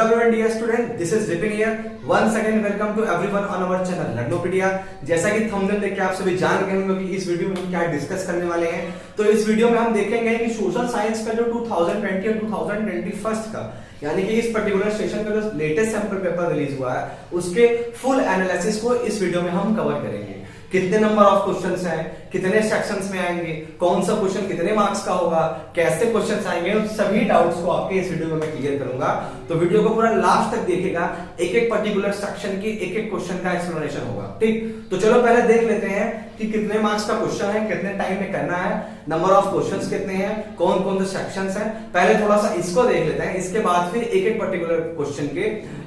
everyone, dear student. This is Vipin here. Once again, welcome to everyone on our channel Learnopedia. जैसा कि thumbnail देख के आप सभी जान गए होंगे कि इस वीडियो में हम क्या डिस्कस करने वाले हैं। तो इस वीडियो में हम देखेंगे कि सोशल साइंस का जो 2020 और 2021 का यानी कि इस पर्टिकुलर सेशन का जो लेटेस्ट सैंपल पेपर रिलीज हुआ है उसके फुल एनालिसिस को इस वीडियो में हम कवर करेंगे। कितने नंबर ऑफ क्वेश्चंस हैं, कितने सेक्शंस में आएंगे, कौन सा क्वेश्चन कितने मार्क्स का होगा, कैसे क्वेश्चंस आएंगे, उन सभी डाउट्स को आपके इस वीडियो में मैं क्लियर करूंगा। तो वीडियो को पूरा लास्ट तक देखिएगा, एक एक पर्टिकुलर सेक्शन की एक एक क्वेश्चन का एक्सप्लेनेशन होगा। ठीक, तो चलो पहले देख लेते हैं कि कितने मार्क्स का क्वेश्चन है, कितने टाइम में करना है, नंबर ऑफ क्वेश्चंस कितने हैं, कौन कौन से सेक्शंस हैं। पहले थोड़ा सा इसको देख लेते हैं, इसके बाद फिर एक एक पर्टिकुलर क्वेश्चन के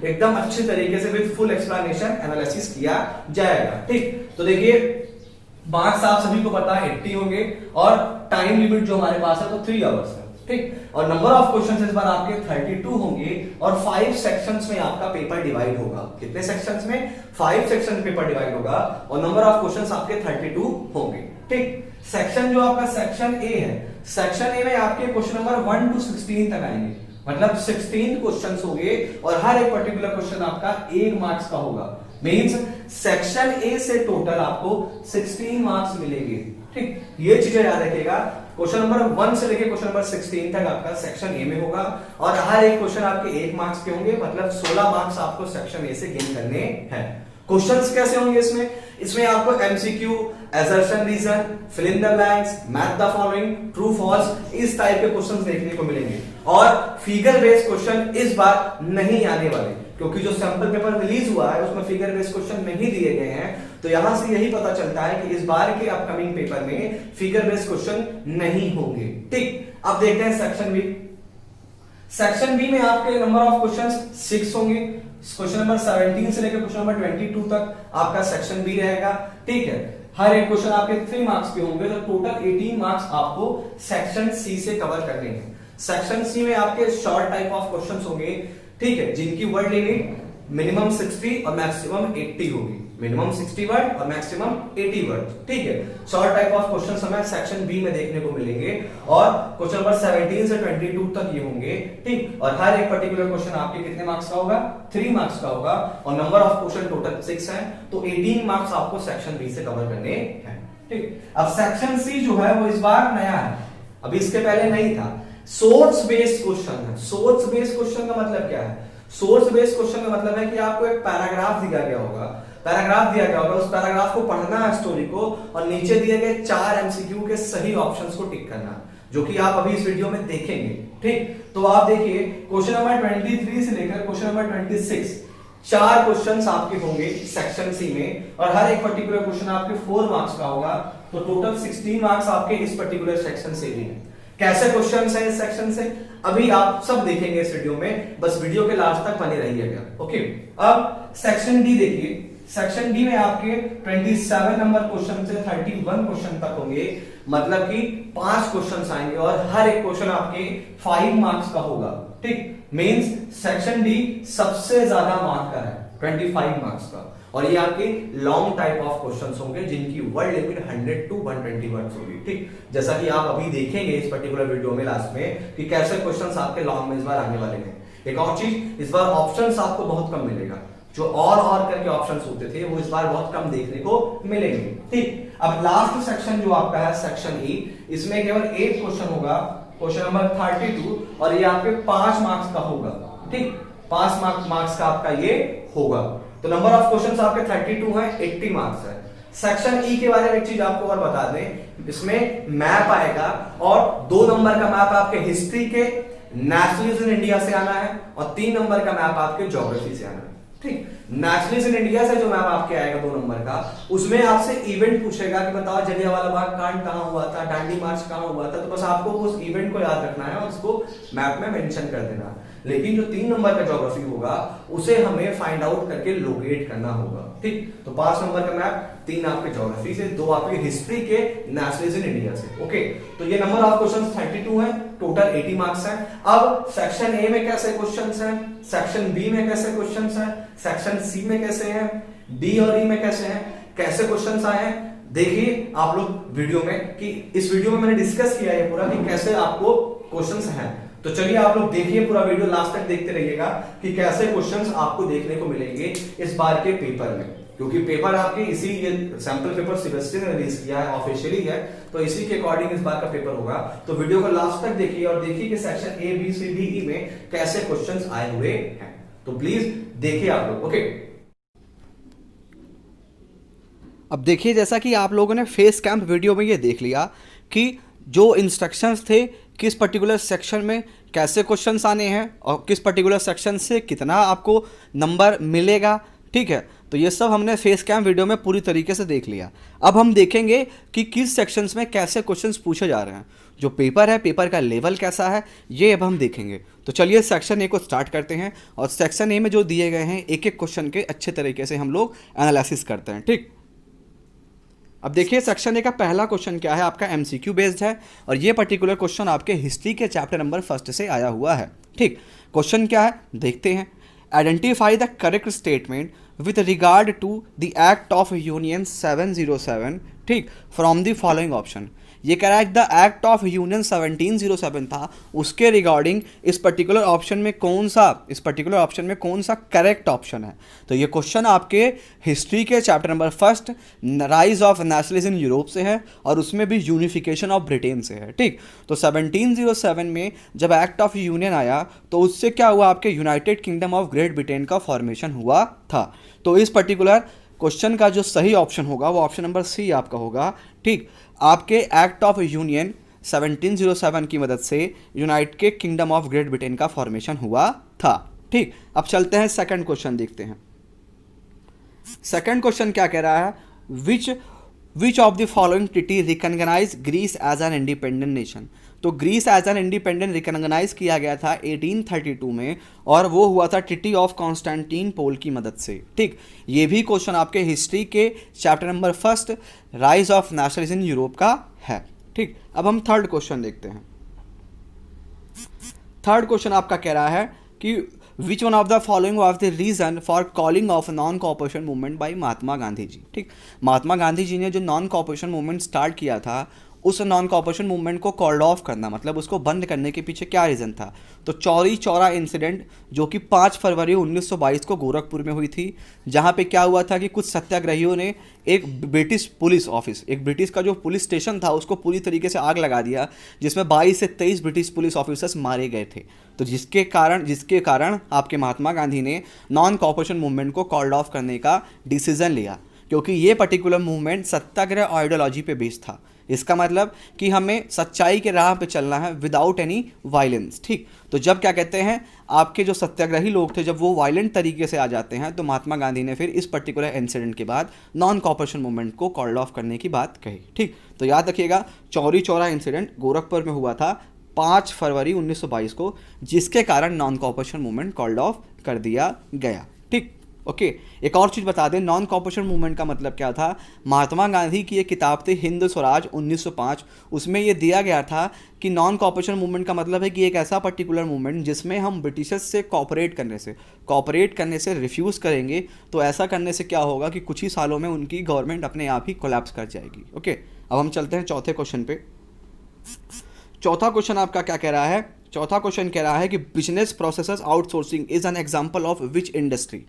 एकदम अच्छे तरीके से विद फुल एक्सप्लेनेशन एनालिसिस किया जाएगा। ठीक, तो देखिए मार्क्स आप सभी को पता है 80 होंगे और टाइम लिमिट जो हमारे पास है तो 3 आवर्स है। ठीक, और नंबर ऑफ क्वेश्चंस इस बार आपके 32 होंगे और 5 सेक्शंस में आपका पेपर डिवाइड होगा। कितने सेक्शंस में? 5 सेक्शन पेपर डिवाइड होगा और नंबर ऑफ क्वेश्चंस आपके 32 होंगे। ठीक, सेक्शन जो आपका सेक्शन ए है, सेक्शन ए में आपके क्वेश्चन नंबर 1 to 16 तक आएंगे, मतलब 16 क्वेश्चंस होंगे और हर एक पर्टिकुलर क्वेश्चन आपका 1 मार्क्स का होगा। मींस सेक्शन ए से टोटल आपको 16 मार्क्स मिलेंगे। ठीक, ये चीजें याद रखिएगा। क्वेश्चन नंबर 1 से लेके क्वेश्चन नंबर 16 तक आपका सेक्शन ए में होगा और हर एक क्वेश्चन आपके 1 मार्क्स के होंगे, मतलब 16 मार्क्स आपको सेक्शन ए से गेन करने हैं। क्वेश्चंस कैसे होंगे इसमें? इसमें आपको MCQ, assertion reason, fill in the blanks, match the following, true false, इस टाइप के क्वेश्चंस देखने को मिलेंगे और फिगर बेस्ड क्वेश्चन इस बार नहीं आने वाले, क्योंकि जो सैंपल पेपर रिलीज हुआ है उसमें फिगर बेस्ड क्वेश्चन नहीं दिए गए हैं। तो यहां से यही पता चलता है कि इस बार के अपकमिंग पेपर में फिगर बेस्ड क्वेश्चन नहीं होंगे। ठीक, अब देखते हैं सेक्शन बी। सेक्शन बी में आपके नंबर ऑफ क्वेश्चंस 6 होंगे। क्वेश्चन नंबर 17 से लेकर क्वेश्चन नंबर 22 तक आपका सेक्शन बी रहेगा। ठीक है, हर एक क्वेश्चन आपके 3 मार्क्स के होंगे, तो टोटल 18 मार्क्स आपको सेक्शन सी से कवर करने हैं। सेक्शन सी में आपके शॉर्ट टाइप ऑफ क्वेश्चंस होंगे, ठीक है, जिनकी वर्ड लिमिट मिनिमम 60 और मैक्सिमम 80 होगी। मिनिमम 60 वर्ड और मैक्सिमम 80 वर्ड। ठीक है, शॉर्ट टाइप ऑफ क्वेश्चंस हमें सेक्शन बी में देखने को मिलेंगे और क्वेश्चन नंबर 17 से 22 तक ये होंगे। ठीक, और हर एक पर्टिकुलर क्वेश्चन आपके कितने मार्क्स का होगा? 3 मार्क्स का होगा और नंबर ऑफ क्वेश्चन टोटल 6 है, तो 18 मार्क्स आपको सेक्शन बी से कवर करने हैं। ठीक, अब सेक्शन सी जो है वो इस बार नया है, अभी इसके पहले नहीं था। सोर्स बेस्ड क्वेश्चन है। सोर्स बेस्ड क्वेश्चन का मतलब क्या है? सोर्स बेस्ड क्वेश्चन का मतलब है कि आपको एक पैराग्राफ दिया गया होगा, उस पैराग्राफ को पढ़ना है, स्टोरी को, और नीचे दिए गए 4 एमसीक्यू के सही ऑप्शंस को टिक करना, जो कि आप अभी इस वीडियो में देखेंगे। ठीक, तो आप देखिए क्वेश्चन नंबर 23 से लेकर क्वेश्चन नंबर 26 4 क्वेश्चंस आपके होंगे सेक्शन सी में और हर एक पर्टिकुलर क्वेश्चन आपके 4 मार्क्स का होगा, तो टोटल 16 मार्क्स आपके इस पर्टिकुलर सेक्शन से भी है। कैसे क्वेश्चंस हैं इस सेक्शन से अभी आप सब देखेंगे इस वीडियो में, बस वीडियो के लास्ट तक बने रहिएगा। ओके, अब सेक्शन डी देखिए। सेक्शन डी में आपके 27 नंबर क्वेश्चन से 31 क्वेश्चन तक होंगे, मतलब कि 5 क्वेश्चंस आएंगे और हर एक क्वेश्चन आपके 5 मार्क्स का होगा। ठीक, मींस सेक्शन डी सबसे ज्यादा मार्क का है, 25 मार्क्स का, और ये आपके लॉन्ग टाइप ऑफ क्वेश्चंस होंगे जिनकी वर्ड लिमिट 100 to 120 वर्ड्स होगी। ठीक, जैसा कि आप अभी देखेंगे इस पर्टिकुलर वीडियो में लास्ट में कि कैसे क्वेश्चंस आपके लॉन्ग में इस बार आने वाले हैं। एक और चीज, इस बार ऑप्शंस आपको बहुत कम मिलेगा, जो और करके ऑप्शंस होते थे वो इस बार बहुत कम देखने को मिलेंगे। ठीक, अब लास्ट सेक्शन जो आपका है सेक्शन ई, इसमें केवल 1 क्वेश्चन होगा, क्वेश्चन नंबर 32, और ये आपके 5 मार्क्स का होगा। ठीक, 5 मार्क्स का आपका ये होगा, तो नंबर ऑफ क्वेश्चंस आपके 32 है, 80 मार्क्स है। सेक्शन ई के बारे में एक चीज आपको और बता दें, इसमें मैप आएगा और 2 नंबर का मैप आपके हिस्ट्री के, नेशनलिज्म इन इंडिया से आना है और 3 नंबर का मैप आपके ज्योग्राफी से आना है। ठीक, नेशनलिज्म इन इंडिया से जो मैप आपके आएगा 2 नंबर का, उसमें आपसे इवेंट पूछेगा कि बताओ जलियांवाला बाग कांड कहां हुआ था, दांडी मार्च कहां हुआ था, तो बस आपको उस इवेंट को याद रखना है और उसको मैप में मेंशन कर देना। लेकिन जो 3 नंबर का ज्योग्राफी होगा उसे हमें फाइंड आउट करके लोकेट करना होगा। ठीक, तो 5 नंबर का मैप, 3 आपके ज्योग्राफी से, 2 आपके हिस्ट्री के, नेशनलिज्म इन इंडिया से। ओके, तो ये नंबर ऑफ क्वेश्चन 32 है, टोटल 80 मार्क्स है। अब सेक्शन ए में कैसे क्वेश्चंस हैं, सेक्शन बी में कैसे क्वेश्चंस हैं, सेक्शन सी में कैसे हैं, डी और ई में कैसे हैं, कैसे क्वेश्चंस आए हैं, देखिए आप लोग वीडियो में कि इस वीडियो में मैंने डिस्कस किया है पूरा कि कैसे आपको क्वेश्चंस हैं। तो चलिए आप लोग देखिए पूरा वीडियो लास्ट तक देखते रहिएगा कि कैसे क्वेश्चंस आपको देखने को मिलेंगे इस बार के पेपर में, क्योंकि पेपर आपके इसी ये सैंपल पेपर सीबीएसई ने रिलीज किया है, ऑफिशियली है, तो इसी के अकॉर्डिंग इस बार का पेपर होगा। तो वीडियो को लास्ट तक देखिए और देखिए कि section A B C D E में कैसे क्वेश्चंस आए हुए हैं। तो प्लीज देखिए आप लोग। ओके, अब देखिए, जैसा कि आप लोगों ने फेस कैंप वीडियो में ये देख लिया कि जो इंस्ट्रक्शंस थे किस पर्टिकुलर सेक्शन में कैसे क्वेश्चंस आने हैं और किस पर्टिकुलर सेक्शन से कितना आपको नंबर मिलेगा, ठीक है। तो ये सब हमने फेस कैंप वीडियो में पूरी तरीके से देख लिया। अब हम देखेंगे कि किस सेक्शंस में कैसे क्वेश्चंस पूछे जा रहे हैं, जो पेपर है, पेपर का लेवल कैसा है, ये अब हम देखेंगे। तो चलिए सेक्शन ए को स्टार्ट करते हैं और सेक्शन ए में जो दिए गए हैं एक एक क्वेश्चन के अच्छे तरीके से हम लोग एनालिसिस करते हैं, ठीक। अब देखिए सेक्शन ए का पहला क्वेश्चन क्या है, आपका एमसीक्यू बेस्ड है और ये पर्टिकुलर क्वेश्चन आपके हिस्ट्री के चैप्टर नंबर 1 से आया हुआ है, ठीक। क्वेश्चन क्या है देखते हैं। Identify the correct statement with regard to the act of union 707, ठीक, फ्रॉम द फॉलोइंग ऑप्शन। ये कह रहा है द एक्ट ऑफ यूनियन 1707 था, उसके रिगार्डिंग इस पर्टिकुलर ऑप्शन में कौन सा करेक्ट ऑप्शन है। तो ये क्वेश्चन आपके हिस्ट्री के chapter number 1 rise of nationalism in Europe से है और उसमें भी यूनिफिकेशन ऑफ ब्रिटेन से है, ठीक। तो 1707 में जब एक्ट ऑफ यूनियन आया तो उससे क्या हुआ, आपके United kingdom of great Britain का फॉर्मेशन हुआ था। तो इस पर्टिकुलर क्वेश्चन का जो सही ऑप्शन होगा वो ऑप्शन नंबर सी आपका होगा, ठीक। आपके एक्ट ऑफ यूनियन 1707 की मदद से United kingdom of great Britain का फॉर्मेशन हुआ था, ठीक। अब चलते हैं सेकंड क्वेश्चन देखते हैं। सेकंड क्वेश्चन क्या कह रहा है, which of the following treaty recognise Greece as an independent nation. तो Greece as an independent recognise किया गया था 1832 में और वो हुआ था ट्रीटी ऑफ कॉन्स्टेंटिनोपल की मदद से, ठीक। ये भी क्वेश्चन आपके हिस्ट्री के chapter number 1 rise of nationalism in Europe का है, ठीक। अब हम थर्ड क्वेश्चन देखते हैं। थर्ड क्वेश्चन आपका कह रहा है कि which one of the following of the reason for calling of non cooperation movement by Mahatma Gandhi ji, ठीक। महात्मा गांधी जी ने जो नॉन कॉपरेशन मूवमेंट स्टार्ट किया था, उस नॉन कॉपरेशन मूवमेंट को कॉल्ड ऑफ करना, मतलब उसको बंद करने के पीछे क्या रीज़न था। तो चौरी चौरा इंसिडेंट जो कि 5 फरवरी 1922 को गोरखपुर में हुई थी, जहाँ पे क्या हुआ था कि कुछ सत्याग्रहियों ने एक ब्रिटिश पुलिस ऑफिस, एक ब्रिटिश का जो पुलिस स्टेशन था उसको पूरी तरीके से आग लगा दिया, जिसमें 22 से 23 ब्रिटिश पुलिस ऑफिसर्स मारे गए थे। तो जिसके कारण आपके महात्मा गांधी ने नॉन कॉपरेशन मूवमेंट को कॉल्ड ऑफ करने का डिसीजन लिया, क्योंकि ये पर्टिकुलर मूवमेंट सत्याग्रह आइडियोलॉजी पे बेस्ड था। इसका मतलब कि हमें सच्चाई के राह पे चलना है विदाउट एनी वायलेंस, ठीक। तो जब क्या कहते हैं, आपके जो सत्याग्रही लोग थे जब वो वायलेंट तरीके से आ जाते हैं, तो महात्मा गांधी ने फिर इस पर्टिकुलर इंसिडेंट के बाद नॉन कॉपरेशन मूवमेंट को कॉल्ड ऑफ करने की बात कही, ठीक। तो याद रखिएगा, चौरी चौरा इंसिडेंट गोरखपुर में हुआ था 5 फरवरी 1922 को, जिसके कारण non cooperation movement called off कर दिया गया, ठीक। ओके, एक और चीज़ बता दें, नॉन कॉपरेशन मूवमेंट का मतलब क्या था। महात्मा गांधी की एक किताब थी हिंद स्वराज 1905, उसमें ये दिया गया था कि नॉन कॉपरेशन मूवमेंट का मतलब है कि एक ऐसा पर्टिकुलर मूवमेंट जिसमें हम ब्रिटिशर्स से कॉपरेट करने से रिफ्यूज़ करेंगे, तो ऐसा करने से क्या होगा कि कुछ ही सालों में उनकी गवर्नमेंट अपने आप ही कोलैप्स कर जाएगी। ओके, अब हम चलते हैं चौथे क्वेश्चन पे। चौथा क्वेश्चन आपका क्या कह रहा है, चौथा क्वेश्चन कह रहा है कि business processes outsourcing is an example of which industry.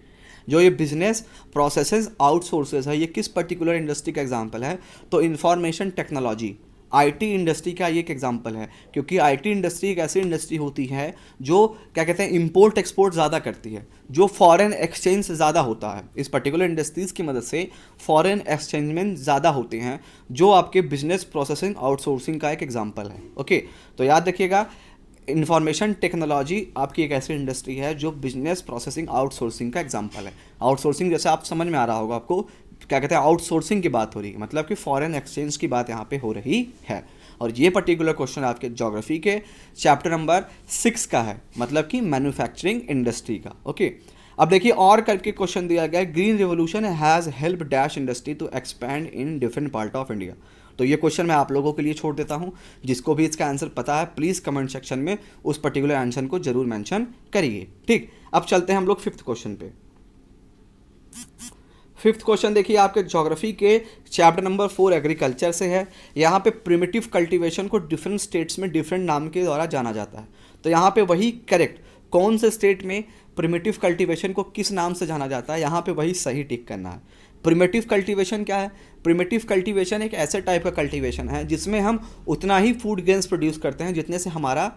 जो ये बिजनेस प्रोसेसेस आउटसोर्सेस है, ये किस पर्टिकुलर इंडस्ट्री का एग्जांपल है। तो इंफॉर्मेशन टेक्नोलॉजी, आईटी इंडस्ट्री का ये एक एग्जांपल है, क्योंकि आईटी इंडस्ट्री एक ऐसी इंडस्ट्री होती है जो क्या कहते हैं इंपोर्ट एक्सपोर्ट ज़्यादा करती है, जो फॉरेन एक्सचेंज ज़्यादा होता है। इस पर्टिकुलर इंडस्ट्रीज़ की मदद से फॉरेन एक्सचेंजमेंट ज़्यादा होते हैं, जो आपके बिजनेस प्रोसेसिंग आउटसोर्सिंग का एक एग्जांपल है। ओके, तो याद रखिएगा, इंफॉर्मेशन टेक्नोलॉजी आपकी एक ऐसी इंडस्ट्री है जो बिजनेस प्रोसेसिंग आउटसोर्सिंग का एग्जांपल है। आउटसोर्सिंग जैसे आप समझ में आ रहा होगा आपको, क्या कहते हैं आउटसोर्सिंग की बात हो रही है, मतलब कि फॉरेन एक्सचेंज की बात यहाँ पे हो रही है। और ये पर्टिकुलर क्वेश्चन आपके ज्योग्राफी के चैप्टर नंबर 6 का है, मतलब कि मैन्युफैक्चरिंग इंडस्ट्री का। ओके, अब देखिए और करके क्वेश्चन दिया गया है, green revolution has help dash industry to expand in different part of India. तो ये क्वेश्चन मैं आप लोगों के लिए छोड़ देता हूँ, जिसको भी इसका आंसर पता है प्लीज़ कमेंट सेक्शन में उस पर्टिकुलर आंसर को जरूर मेंशन करिए। ठीक, अब चलते हैं हम लोग 5th क्वेश्चन पे। फिफ्थ क्वेश्चन देखिए आपके ज्योग्राफी के चैप्टर नंबर 4 एग्रीकल्चर से है। यहाँ पे प्रिमिटिव कल्टीवेशन को डिफरेंट स्टेट्स में डिफरेंट नाम के द्वारा जाना जाता है। तो यहाँ पे वही करेक्ट, कौन से स्टेट में प्रिमिटिव कल्टीवेशन को किस नाम से जाना जाता है, यहाँ पे वही सही टिक करना है। प्रिमिटिव कल्टीवेशन क्या है? प्रिमिटिव कल्टीवेशन एक ऐसे टाइप का कल्टीवेशन है जिसमें हम उतना ही फूड ग्रेन्स प्रोड्यूस करते हैं जितने से हमारा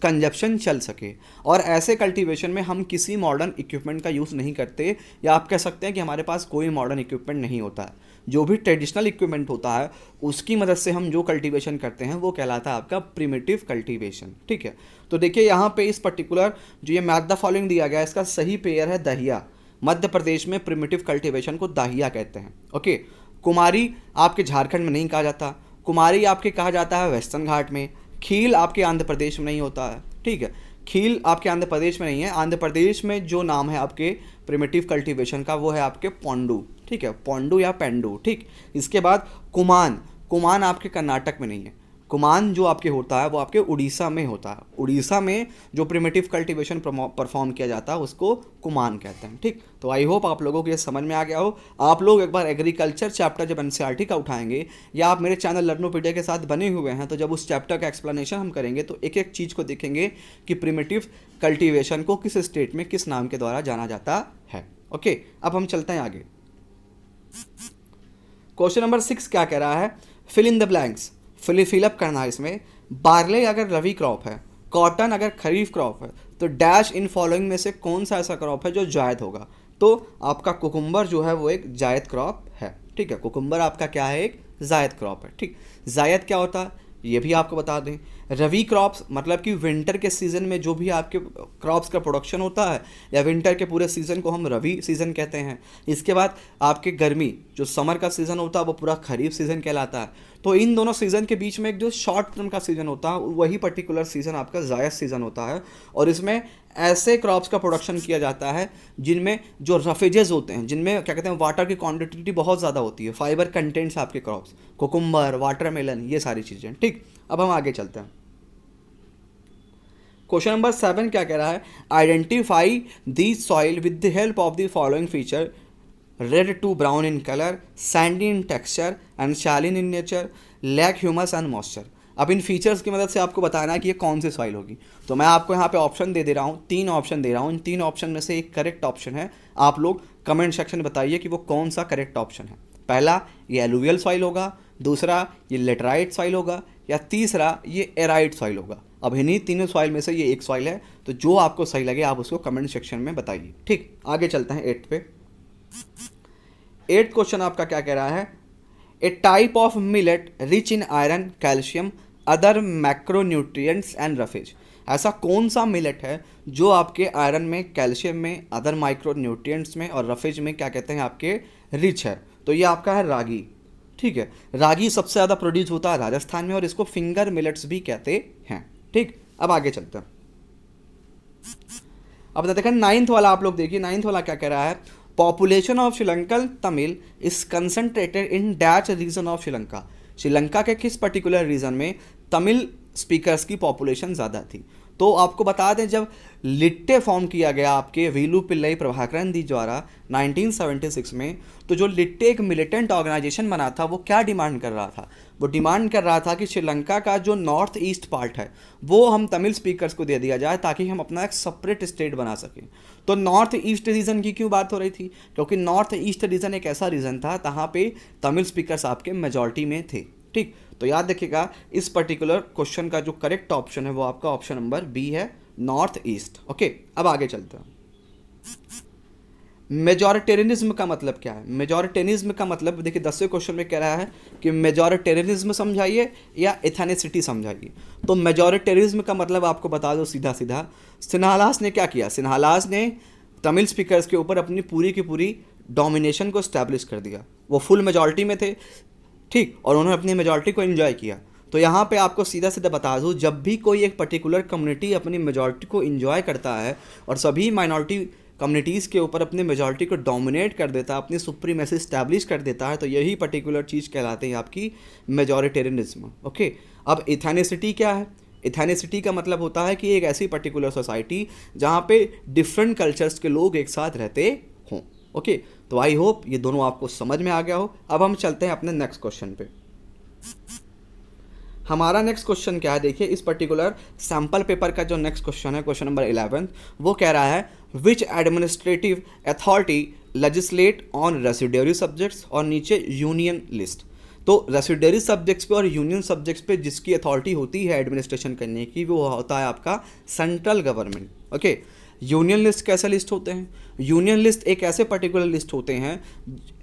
कंजप्शन चल सके, और ऐसे कल्टीवेशन में हम किसी मॉडर्न इक्विपमेंट का यूज़ नहीं करते, या आप कह सकते हैं कि हमारे पास कोई मॉडर्न इक्विपमेंट नहीं होता है। जो भी ट्रेडिशनल इक्विपमेंट होता है उसकी मदद से हम जो कल्टीवेशन करते हैं वो कहलाता है आपका प्रिमिटिव कल्टीवेशन। ठीक है, तो देखिए यहाँ पे इस पर्टिकुलर जो ये मैथ द फॉलोइंग दिया गया है इसका सही पेयर है दहिया। मध्य प्रदेश में प्रिमिटिव कल्टीवेशन को दाहिया कहते हैं। ओके, कुमारी आपके झारखंड में नहीं कहा जाता, कुमारी आपके कहा जाता है वेस्टर्न घाट में। खील आपके आंध्र प्रदेश में नहीं होता है। ठीक है, खील आपके आंध्र प्रदेश में नहीं है। आंध्र प्रदेश में जो नाम है आपके प्रिमिटिव कल्टीवेशन का वो है आपके पोंडू। ठीक है, पोंडू या पेंडू। ठीक, इसके बाद कुमान, कुमान आपके कर्नाटक में नहीं है। कुमान जो आपके होता है वो आपके उड़ीसा में होता है। उड़ीसा में जो प्रिमिटिव कल्टीवेशन परफॉर्म किया जाता है उसको कुमान कहते हैं। ठीक, तो आई होप आप लोगों को ये समझ में आ गया हो। आप लोग एक बार एग्रीकल्चर चैप्टर जब एनसीईआरटी का उठाएंगे या आप मेरे चैनल लर्नोपीडिया के साथ बने हुए हैं तो जब उस चैप्टर का एक्सप्लेनेशन हम करेंगे तो एक एक चीज़ को देखेंगे कि प्रिमिटिव कल्टीवेशन को किस स्टेट में किस नाम के द्वारा जाना जाता है। ओके, अब हम चलते हैं आगे। क्वेश्चन नंबर 6 क्या कह रहा है? Fill in the blanks, fill up करना है इसमें। बार्ले अगर रबी क्रॉप है, कॉटन अगर खरीफ क्रॉप है, तो डैश इन फॉलोइंग में से कौन सा ऐसा क्रॉप है जो जायद होगा? तो आपका कुकुम्बर जो है वो एक जायद क्रॉप है। ठीक है, कुकुम्बर आपका क्या है? एक जायद क्रॉप है। ठीक, जायद क्या होता है ये भी आपको बता दें। रबी क्रॉप्स मतलब कि विंटर के सीज़न में जो भी आपके क्रॉप्स का प्रोडक्शन होता है या विंटर के पूरे सीज़न को हम रबी सीज़न कहते हैं। इसके बाद आपके गर्मी जो समर का सीज़न होता है वो पूरा खरीफ सीज़न कहलाता है। तो इन दोनों सीज़न के बीच में एक जो शॉर्ट टर्म का सीज़न होता है वही पर्टिकुलर सीज़न आपका जायद सीज़न होता है, और इसमें ऐसे क्रॉप्स का प्रोडक्शन किया जाता है जिनमें जो रफेजेस होते हैं, जिनमें क्या कहते हैं वाटर की क्वांटिटी बहुत ज़्यादा होती है, फाइबर कंटेंट्स आपके क्रॉप्स, कुकुम्बर, वाटरमेलन, ये सारी चीज़ें। ठीक, अब हम आगे चलते हैं। क्वेश्चन नंबर 7 क्या कह रहा है? Identify the soil with the help of the following feature: red to brown in colour, sandy in texture and shallow in nature, lack humus and moisture. अब इन फीचर्स की मदद से आपको बताना है कि ये कौन सी सॉइल होगी। तो मैं आपको यहाँ पे ऑप्शन दे रहा हूँ, 3 ऑप्शन दे रहा हूँ। इन 3 ऑप्शन में से एक करेक्ट ऑप्शन है। आप लोग कमेंट सेक्शन में बताइए कि वो कौन सा करेक्ट ऑप्शन है। पहला ये एलुवियल सॉइल होगा, दूसरा ये लेटराइट सॉइल होगा, या तीसरा ये एराइट सॉइल होगा। अब इन्हीं तीनों सॉइल में से ये एक सॉइल है, तो जो आपको सही लगे आप उसको कमेंट सेक्शन में बताइए। ठीक, आगे चलते हैं 8 पे। 8 क्वेश्चन आपका क्या कह रहा है? A type of millet rich in iron, calcium, other macronutrients and roughage. ऐसा कौन सा मिलेट है जो आपके आयरन में, कैल्शियम में, अदर माइक्रोन्यूट्रिएंट्स में और रफेज में क्या कहते हैं आपके रिच है? तो ये आपका है रागी। ठीक है, रागी सबसे ज़्यादा प्रोड्यूस होता है राजस्थान में और इसको फिंगर मिलेट्स भी कहते हैं। ठीक, अब आगे चलते हैं। अब देखिए 9th वाला आप लोग देखिए, 9th वाला क्या कह रहा है? Population of Sri Lankan Tamil is concentrated in dash region of Sri Lanka. Sri Lanka के किस पर्टिकुलर रीजन में तमिल स्पीकर्स की पॉपुलेशन ज़्यादा थी? तो आपको बता दें जब लिट्टे फॉर्म किया गया आपके वीलू पिल्लई प्रभाकरन दी द्वारा 1976 में, तो जो लिट्टे एक मिलिटेंट ऑर्गेनाइजेशन बना था वो क्या डिमांड कर रहा था? वो डिमांड कर रहा था कि श्रीलंका का जो नॉर्थ ईस्ट पार्ट है वो हम तमिल स्पीकर्स को दे दिया जाए ताकि हम अपना एक सेपरेट स्टेट बना सकें। तो नॉर्थ ईस्ट रीजन की क्यों बात हो रही थी? क्योंकि नॉर्थ ईस्ट रीजन एक ऐसा रीजन था जहाँ पे तमिल स्पीकर्स आपके मेजॉरिटी में थे। ठीक, तो याद रखिएगा इस पर्टिकुलर क्वेश्चन का जो करेक्ट ऑप्शन है वो आपका ऑप्शन नंबर बी है, नॉर्थ ईस्ट। ओके, अब आगे चलते हैं। मेजॉरिटेरियनिज्म का मतलब क्या है? मेजॉरिटेरियनिज्म का मतलब देखिए 10वें क्वेश्चन में कह रहा है कि मेजॉरिटेरियनिज्म समझाइए या एथेनिसिटी समझाइए। तो मेजॉरिटेरियनिज्म का मतलब आपको बता दो सीधा सीधा, सिन्हालास ने क्या किया? सिन्हालास ने तमिल स्पीकर्स के ऊपर अपनी पूरी की पूरी डोमिनेशन को स्टैब्लिश कर दिया। वो फुल मेजॉरिटी में थे, ठीक, और उन्होंने अपनी मेजॉरिटी को एंजॉय किया। तो यहाँ पे आपको सीधा सीधा बता दूँ, जब भी कोई एक पर्टिकुलर कम्युनिटी अपनी मेजॉरिटी को एंजॉय करता है और सभी माइनॉरिटी कम्युनिटीज़ के ऊपर अपनी मेजॉरिटी को डोमिनेट कर देता है, अपनी सुप्रीमेसी स्टैब्लिश कर देता है, तो यही पर्टिकुलर चीज़ कहलाते हैं आपकी मेजॉरिटेरियनिज्म। ओके, अब एथेनिसिटी क्या है? एथेनिसिटी का मतलब होता है कि एक ऐसी पर्टिकुलर सोसाइटी जहाँ पे डिफरेंट कल्चर्स के लोग एक साथ रहते हों। ओके, तो आई होप ये दोनों आपको समझ में आ गया हो। अब हम चलते हैं अपने नेक्स्ट क्वेश्चन पे। हमारा नेक्स्ट क्वेश्चन क्या है, देखिए इस पर्टिकुलर सैम्पल पेपर का जो नेक्स्ट क्वेश्चन है, क्वेश्चन नंबर 11, वो कह रहा है which administrative authority legislate on residuary subjects, और नीचे यूनियन लिस्ट। तो रेसिडुअरी सब्जेक्ट्स पे और यूनियन सब्जेक्ट्स पे जिसकी अथॉरिटी होती है एडमिनिस्ट्रेशन करने की, वो होता है आपका central government. Okay, union list कैसे लिस्ट होते हैं? यूनियन लिस्ट एक ऐसे पर्टिकुलर लिस्ट होते हैं,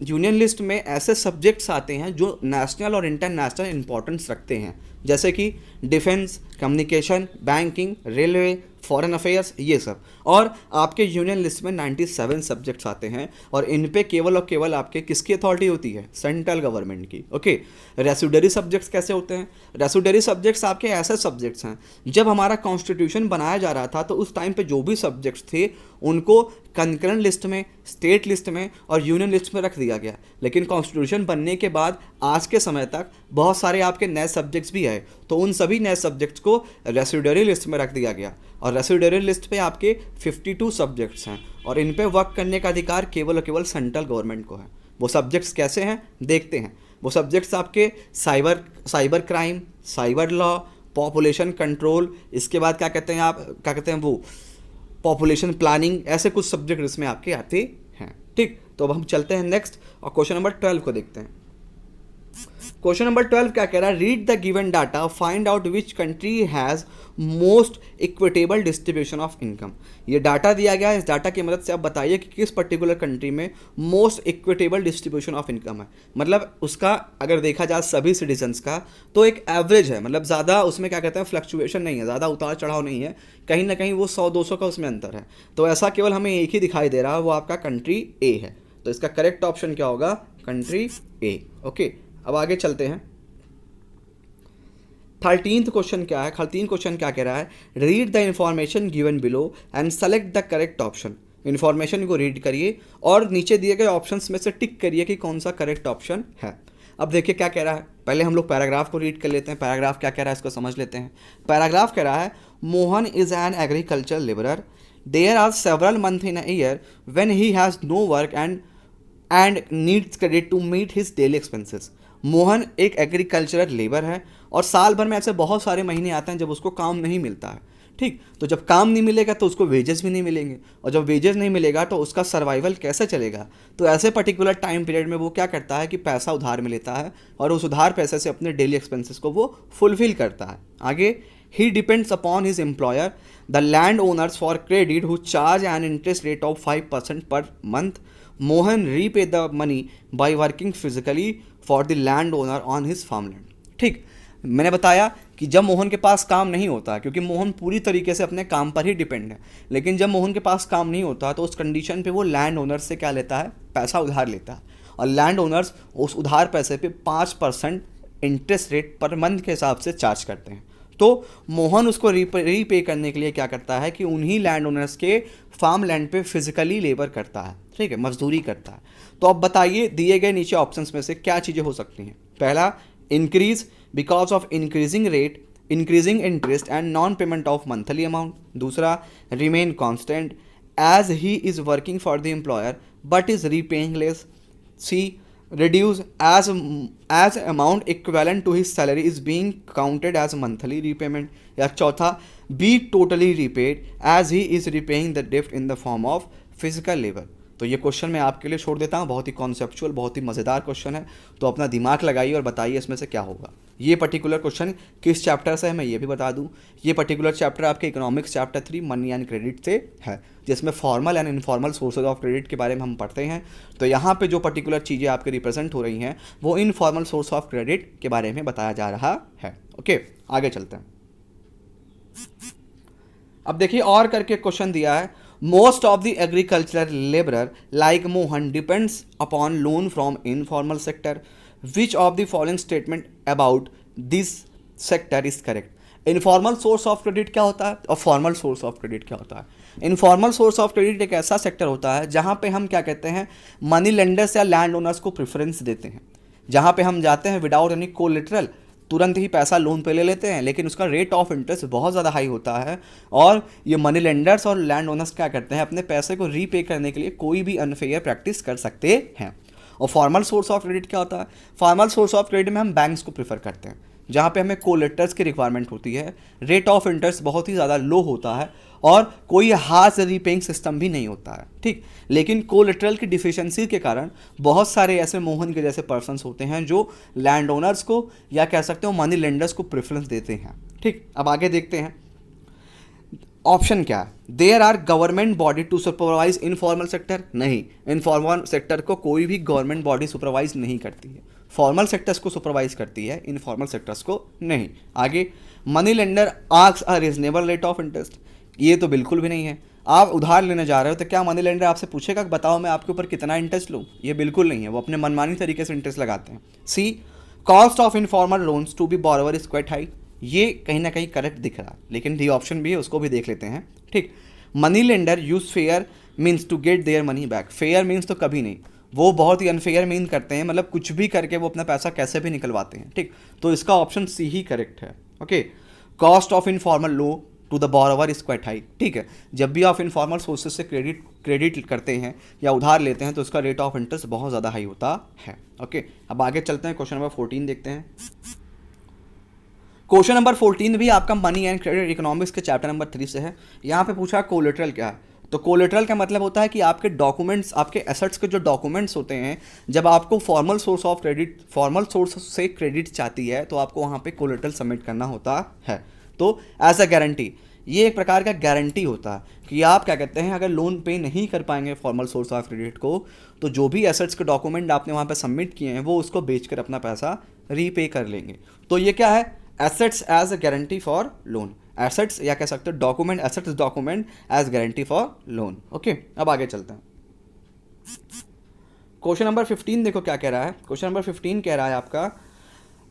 यूनियन लिस्ट में ऐसे सब्जेक्ट्स आते हैं जो नेशनल और इंटरनेशनल इंपॉर्टेंस रखते हैं, जैसे कि defence, communication, banking, railway, foreign affairs, ये सब। और आपके यूनियन लिस्ट में 97 सब्जेक्ट्स आते हैं, और इन पे केवल और केवल आपके किसकी अथॉरिटी होती है? सेंट्रल गवर्नमेंट की। ओके, रेसिडुअरी सब्जेक्ट्स कैसे होते हैं? रेसिडुअरी सब्जेक्ट्स आपके ऐसे सब्जेक्ट्स हैं, जब हमारा कॉन्स्टिट्यूशन बनाया जा रहा था तो उस टाइम पे जो भी सब्जेक्ट्स थे उनको कंकरेंट लिस्ट में, स्टेट लिस्ट में और यूनियन लिस्ट में रख दिया गया। लेकिन कॉन्स्टिट्यूशन बनने के बाद आज के समय तक बहुत सारे आपके नए सब्जेक्ट्स भी आए, तो उन सभी नए सब्जेक्ट्स को रेसिडुअरी लिस्ट में रख दिया गया। और रेसिडुअरी लिस्ट पे आपके 52 सब्जेक्ट्स हैं, और इन पे वर्क करने का अधिकार केवल और केवल सेंट्रल गवर्नमेंट को है। वो सब्जेक्ट्स कैसे हैं देखते हैं। वो सब्जेक्ट्स आपके cyber crime, cyber law, population control, इसके बाद क्या कहते हैं वो पॉपुलेशन प्लानिंग, ऐसे कुछ सब्जेक्ट इसमें आपके आते हैं। ठीक, तो अब हम चलते हैं नेक्स्ट और क्वेश्चन नंबर 12 को देखते हैं। क्वेश्चन नंबर 12 क्या कह रहा है? Read the given data, find out which country has most equitable distribution of income. ये डाटा दिया गया है, इस डाटा की मदद से आप बताइए कि किस पर्टिकुलर कंट्री में most equitable distribution of income है। मतलब उसका अगर देखा जाए सभी सिटीजन्स का, तो एक एवरेज है, मतलब ज़्यादा उसमें क्या कहते हैं फ्लक्चुएशन नहीं है, ज़्यादा उतार चढ़ाव नहीं है, कहीं ना कहीं वो 100-200 का उसमें अंतर है। तो ऐसा केवल हमें एक ही दिखाई दे रहा है, वो आपका कंट्री ए है। तो इसका करेक्ट ऑप्शन क्या होगा? कंट्री ए। ओके, अब आगे चलते हैं। 13th क्वेश्चन क्या है? 13th क्वेश्चन क्या कह रहा है? Read the information given below and select the correct option. Information को रीड करिए और नीचे दिए गए ऑप्शंस में से टिक करिए कि कौन सा करेक्ट ऑप्शन है। अब देखिए क्या कह रहा है, पहले हम लोग पैराग्राफ को रीड कर लेते हैं। पैराग्राफ क्या कह रहा है इसको समझ लेते हैं। पैराग्राफ कह रहा है Mohan is an agriculture labourer, there are several month in a year when he has no work and needs credit to meet his daily expenses. Mohan एक एग्रीकल्चरल लेबर है और साल भर में ऐसे बहुत सारे महीने आते हैं जब उसको काम नहीं मिलता है। ठीक, तो जब काम नहीं मिलेगा तो उसको वेजेस भी नहीं मिलेंगे, और जब वेजेस नहीं मिलेगा तो उसका सर्वाइवल कैसे चलेगा? तो ऐसे पर्टिकुलर टाइम पीरियड में वो क्या करता है कि पैसा उधार में लेता है और उस उधार पैसे से अपने डेली एक्सपेंसेस को वो फुलफिल करता है। आगे, he depends upon his employer the land owners for credit who charge an interest rate of 5% per month. Mohan repay the money by working physically for the land owner on his farmland. ठीक, मैंने बताया कि जब मोहन के पास काम नहीं होता, क्योंकि मोहन पूरी तरीके से अपने काम पर ही डिपेंड है, लेकिन जब मोहन के पास काम नहीं होता तो उस कंडीशन पे वो लैंड ओनर से क्या लेता है? पैसा उधार लेता है, और लैंड ओनर्स उस उधार पैसे पे 5% इंटरेस्ट रेट पर मंथ के हिसाब से चार्ज करते हैं। तो मोहन उसको रीपे करने के लिए क्या करता है कि उन्हीं लैंड ओनर्स के फार्म लैंड पे फिजिकली लेबर करता है। ठीक है, मजदूरी करता है। तो अब बताइए दिए गए नीचे ऑप्शंस में से क्या चीज़ें हो सकती हैं? पहला, increase because of increasing rate, increasing interest and non payment of monthly amount. दूसरा, remain constant as he is working for the employer but is repaying less. C, reduce as amount equivalent to his salary is being counted as monthly repayment। या चौथा, be totally repaid as he is repaying the debt in the form of physical labor। तो ये question मैं आपके लिए छोड़ देता हूँ, बहुत ही कॉन्सेप्चुअल, बहुत ही मज़ेदार क्वेश्चन है, तो अपना दिमाग लगाइए और बताइए इसमें से क्या होगा। ये पर्टिकुलर क्वेश्चन किस चैप्टर से है मैं ये भी बता दूँ। ये पर्टिकुलर चैप्टर आपके economics chapter 3 money and credit से है, जिसमें formal and informal sources of credit के बारे में हम पढ़ते हैं। तो यहाँ पे जो पर्टिकुलर चीज़ें आपके रिप्रेजेंट हो रही हैं वो इनफॉर्मल सोर्स ऑफ क्रेडिट के बारे में बताया जा रहा है। ओके, आगे चलते हैं। अब देखिए और करके क्वेश्चन दिया है, most of the agriculture labourer like Mohan depends upon loan from informal sector, which of the following statement about this sector is correct. Informal source of credit क्या होता है और फॉर्मल सोर्स ऑफ क्रेडिट क्या होता है? Informal source of credit एक ऐसा sector होता है जहाँ पे हम क्या कहते हैं, मनी लेंडर्स या लैंड ओनर्स को प्रेफरेंस देते हैं, जहाँ पे हम जाते हैं विदाउट एनी कोलेटरल, तुरंत ही पैसा लोन पे ले लेते हैं, लेकिन उसका रेट ऑफ इंटरेस्ट बहुत ज़्यादा हाई होता है। और ये मनी लेंडर्स और लैंड ओनर्स क्या करते हैं, अपने पैसे को रीपे करने के लिए कोई भी अनफेयर प्रैक्टिस कर सकते हैं। और फॉर्मल सोर्स ऑफ क्रेडिट क्या होता है? फॉर्मल सोर्स ऑफ क्रेडिट में हम बैंक्स को प्रेफर करते हैं, जहाँ पे हमें कोलेटर्स की रिक्वायरमेंट होती है, रेट ऑफ इंटरेस्ट बहुत ही ज़्यादा लो होता है और कोई हार्श रीपेइंग सिस्टम भी नहीं होता है, ठीक। लेकिन कोलेटरल की डिफिशियंसी के कारण बहुत सारे ऐसे मोहन के जैसे पर्सन्स होते हैं जो लैंड ओनर्स को या कह सकते हो मनी लेंडर्स को प्रेफरेंस देते हैं, ठीक। अब आगे देखते हैं ऑप्शन क्या है। There are government body to supervise informal sector. नहीं, इनफॉर्मल सेक्टर को कोई भी गवर्नमेंट बॉडी सुपरवाइज नहीं करती है, फॉर्मल सेक्टर्स को सुपरवाइज करती है, इनफॉर्मल सेक्टर्स को नहीं। आगे, money lender asks a reasonable rate of interest. ये तो बिल्कुल भी नहीं है। आप उधार लेने जा रहे हो तो क्या मनी लेंडर आपसे पूछेगा कि बताओ मैं आपके ऊपर कितना इंटरेस्ट लूँ? ये बिल्कुल नहीं है, वो अपने मनमानी तरीके से इंटरेस्ट लगाते हैं। C, cost of informal loans to be borrower is quite high. ये कहीं ना कहीं करेक्ट दिख रहा है, लेकिन डी ऑप्शन भी है, उसको भी देख लेते हैं, ठीक। Money lender use fair means to get their money back. Fair means तो कभी नहीं, वो बहुत ही अनफेयर मीन करते हैं, मतलब कुछ भी करके वो अपना पैसा कैसे भी निकलवाते हैं, ठीक। तो इसका ऑप्शन सी ही करेक्ट है, okay. Cost of informal loan to the borrower is quite high, ठीक है। जब भी आप इनफॉर्मल सोर्सेज से क्रेडिट करते हैं या उधार लेते हैं तो उसका रेट ऑफ इंटरेस्ट बहुत ज़्यादा हाई होता है, ओके। अब आगे चलते हैं, क्वेश्चन नंबर 14 देखते हैं। क्वेश्चन नंबर 14 भी आपका मनी एंड क्रेडिट इकोनॉमिक्स के चैप्टर नंबर 3 से है। यहाँ पे पूछा कोलेटरल क्या है। तो कोलेटरल का मतलब होता है कि आपके डॉक्यूमेंट्स, आपके एसेट्स के जो डॉक्यूमेंट्स होते हैं, जब आपको फॉर्मल सोर्स से क्रेडिट चाहती है तो आपको वहाँ पे कोलेटरल सबमिट करना होता है। तो एज अ गारंटी, ये एक प्रकार का गारंटी होता है कि आप क्या कहते हैं, अगर लोन पे नहीं कर पाएंगे फॉर्मल सोर्स ऑफ क्रेडिट को, तो जो भी एसेट्स के डॉक्यूमेंट आपने वहाँ पे सबमिट किए हैं वो उसको बेचकर अपना पैसा रीपे कर लेंगे। तो ये क्या है, assets as a guarantee for loan. Assets या कह सकते हो document, assets document as guarantee for loan, okay. अब आगे चलते हैं। क्वेश्चन नंबर 15 देखो क्या कह रहा है। क्वेश्चन नंबर 15 कह रहा है आपका,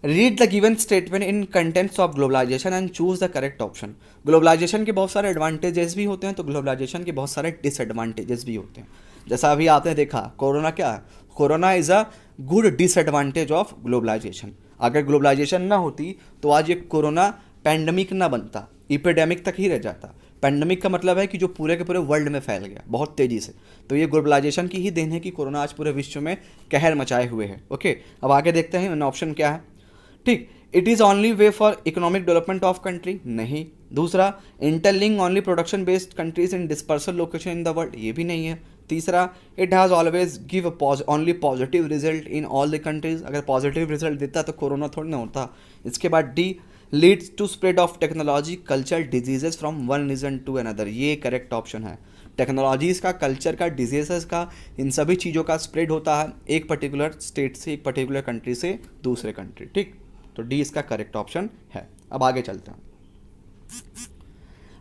read the given statement in contents of globalisation and choose the correct option. Globalisation के बहुत सारे एडवांटेजेस भी होते हैं, तो ग्लोबलाइजेशन के बहुत सारे डिसएडवांटेजेस भी होते हैं। जैसा अभी आपने देखा, कोरोना क्या है, corona is a good disadvantage of globalisation. अगर ग्लोबलाइजेशन ना होती तो आज ये कोरोना पैंडमिक ना बनता, इपिडेमिक तक ही रह जाता। पैंडमिक का मतलब है कि जो पूरे के पूरे वर्ल्ड में फैल गया बहुत तेज़ी से। तो ये ग्लोबलाइजेशन की ही देन है कि कोरोना आज पूरे विश्व में कहर मचाए हुए है, ओके। अब आगे देखते हैं इन ऑप्शन क्या है, ठीक। It is only way for economic development of country, नहीं। दूसरा, interlink only production based countries in dispersal location in the world, ये भी नहीं है। तीसरा, it has always give only positive result in all the countries. अगर positive result देता तो कोरोना थोड़ी ना होता। इसके बाद D, leads to spread of technology culture diseases from one region to another. ये करेक्ट ऑप्शन है। टेक्नोलॉजीज़ का, कल्चर का, डिजीजेस का, इन सभी चीज़ों का स्प्रेड होता है एक पर्टिकुलर स्टेट से, एक पर्टिकुलर कंट्री से दूसरे कंट्री, ठीक। तो डी इसका करेक्ट ऑप्शन है। अब आगे चलते हैं।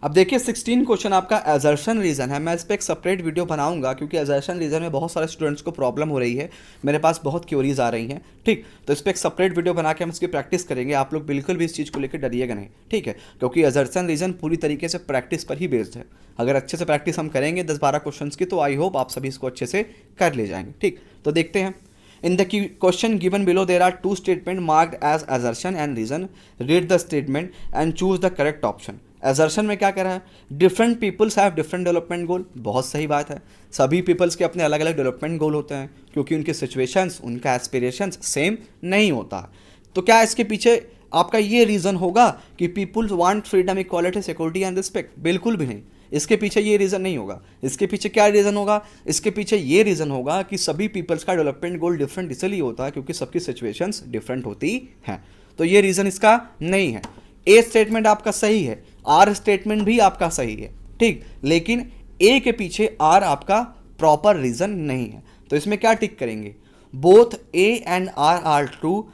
अब देखिए 16 क्वेश्चन आपका असर्शन रीजन है। मैं इस पर एक सेपरेट वीडियो बनाऊंगा क्योंकि असर्शन रीजन में बहुत सारे स्टूडेंट्स को प्रॉब्लम हो रही है, मेरे पास बहुत क्यूरीज आ रही हैं, ठीक। तो इस पर एक सेपरेट वीडियो बना के हम इसकी प्रैक्टिस करेंगे। आप लोग बिल्कुल भी इस चीज़ को लेकर डरिएगा नहीं, ठीक है, क्योंकि असर्शन रीजन पूरी तरीके से प्रैक्टिस पर ही बेस्ड है। अगर अच्छे से प्रैक्टिस हम करेंगे 10-12 क्वेश्चन की, तो आई होप आप सभी इसको अच्छे से कर ले जाएंगे, ठीक। तो देखते हैं। In the question given below, there are two statements marked as assertion and reason. Read the statement and choose the correct option. Assertion में क्या कह रहा है, different peoples have different development goal. बहुत सही बात है, सभी peoples के अपने अलग अलग डेवलपमेंट गोल होते हैं क्योंकि उनके सिचुएशंस, उनका एस्पिरेशंस सेम नहीं होता। तो क्या इसके पीछे आपका ये रीज़न होगा कि peoples want freedom, equality, security and respect? बिल्कुल भी नहीं। इसके पीछे ये रीज़न नहीं होगा। इसके पीछे क्या रीज़न होगा, इसके पीछे ये रीज़न होगा कि सभी पीपल्स का डेवलपमेंट गोल डिफरेंट इसलिए होता है क्योंकि सबकी सिचुएशंस डिफरेंट होती हैं। तो ये रीज़न इसका नहीं है। ए स्टेटमेंट आपका सही है, आर स्टेटमेंट भी आपका सही है, ठीक, लेकिन ए के पीछे आर आपका प्रॉपर रीज़न नहीं है। तो इसमें क्या टिक करेंगे, both A and R are true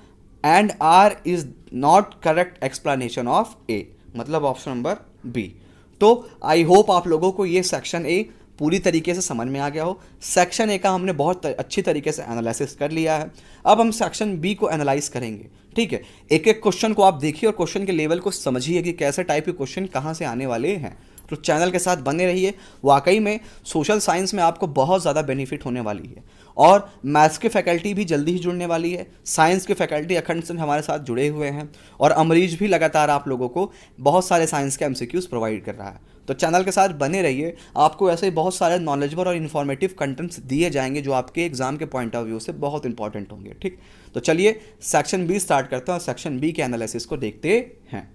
and R is not correct explanation of A, मतलब ऑप्शन नंबर बी। तो आई होप आप लोगों को ये सेक्शन ए पूरी तरीके से समझ में आ गया हो। सेक्शन ए का हमने बहुत अच्छी तरीके से एनालिसिस कर लिया है। अब हम सेक्शन बी को एनालाइज करेंगे, ठीक है। एक एक क्वेश्चन को आप देखिए और क्वेश्चन के लेवल को समझिए कि कैसे टाइप के क्वेश्चन कहाँ से आने वाले हैं। तो चैनल के साथ बने रहिए। वाकई में सोशल साइंस में आपको बहुत ज़्यादा बेनिफिट होने वाली है, और मैथ्स की फैकल्टी भी जल्दी ही जुड़ने वाली है। साइंस की फैकल्टी अखंड से हमारे साथ जुड़े हुए हैं, और अमरीश भी लगातार आप लोगों को बहुत सारे साइंस के एमसीक्यूज प्रोवाइड कर रहा है। तो चैनल के साथ बने रहिए, आपको ऐसे बहुत सारे नॉलेजेबल और इन्फॉर्मेटिव कंटेंट्स दिए जाएंगे जो आपके एग्जाम के पॉइंट ऑफ व्यू से बहुत इंपॉर्टेंट होंगे। ठीक, तो चलिए सेक्शन बी स्टार्ट करते हैं और सेक्शन बी के एनालिसिस को देखते हैं।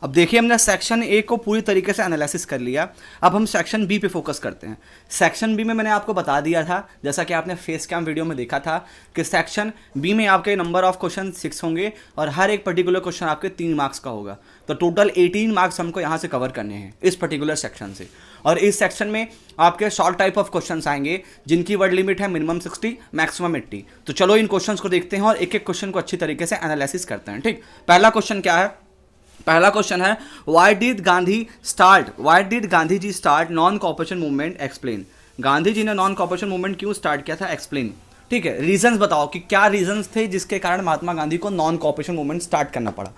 अब देखिए, हमने सेक्शन ए को पूरी तरीके से एनालिसिस कर लिया। अब हम सेक्शन बी पे फोकस करते हैं। सेक्शन बी में मैंने आपको बता दिया था, जैसा कि आपने फेस कैम वीडियो में देखा था, कि सेक्शन बी में आपके नंबर ऑफ क्वेश्चन 6 होंगे और हर एक पर्टिकुलर क्वेश्चन आपके 3 मार्क्स का होगा। तो टोटल 18 मार्क्स हमको यहाँ से कवर करने हैं इस पर्टिकुलर सेक्शन से। और इस सेक्शन में आपके शॉर्ट टाइप ऑफ क्वेश्चंस आएंगे जिनकी वर्ड लिमिट है मिनिमम 60, मैक्सिमम 80। तो चलो इन क्वेश्चंस को देखते हैं और एक एक क्वेश्चन को अच्छी तरीके से एनालिसिस करते हैं। ठीक, पहला क्वेश्चन क्या है? पहला क्वेश्चन है, why did Gandhi ji start non cooperation movement, explain. Gandhi ji ने नॉन कॉपरेशन मूवमेंट क्यों स्टार्ट किया था, एक्सप्लेन। ठीक है, रीजंस बताओ कि क्या रीजंस थे जिसके कारण महात्मा गांधी को नॉन कॉपरेशन मूवमेंट स्टार्ट करना पड़ा।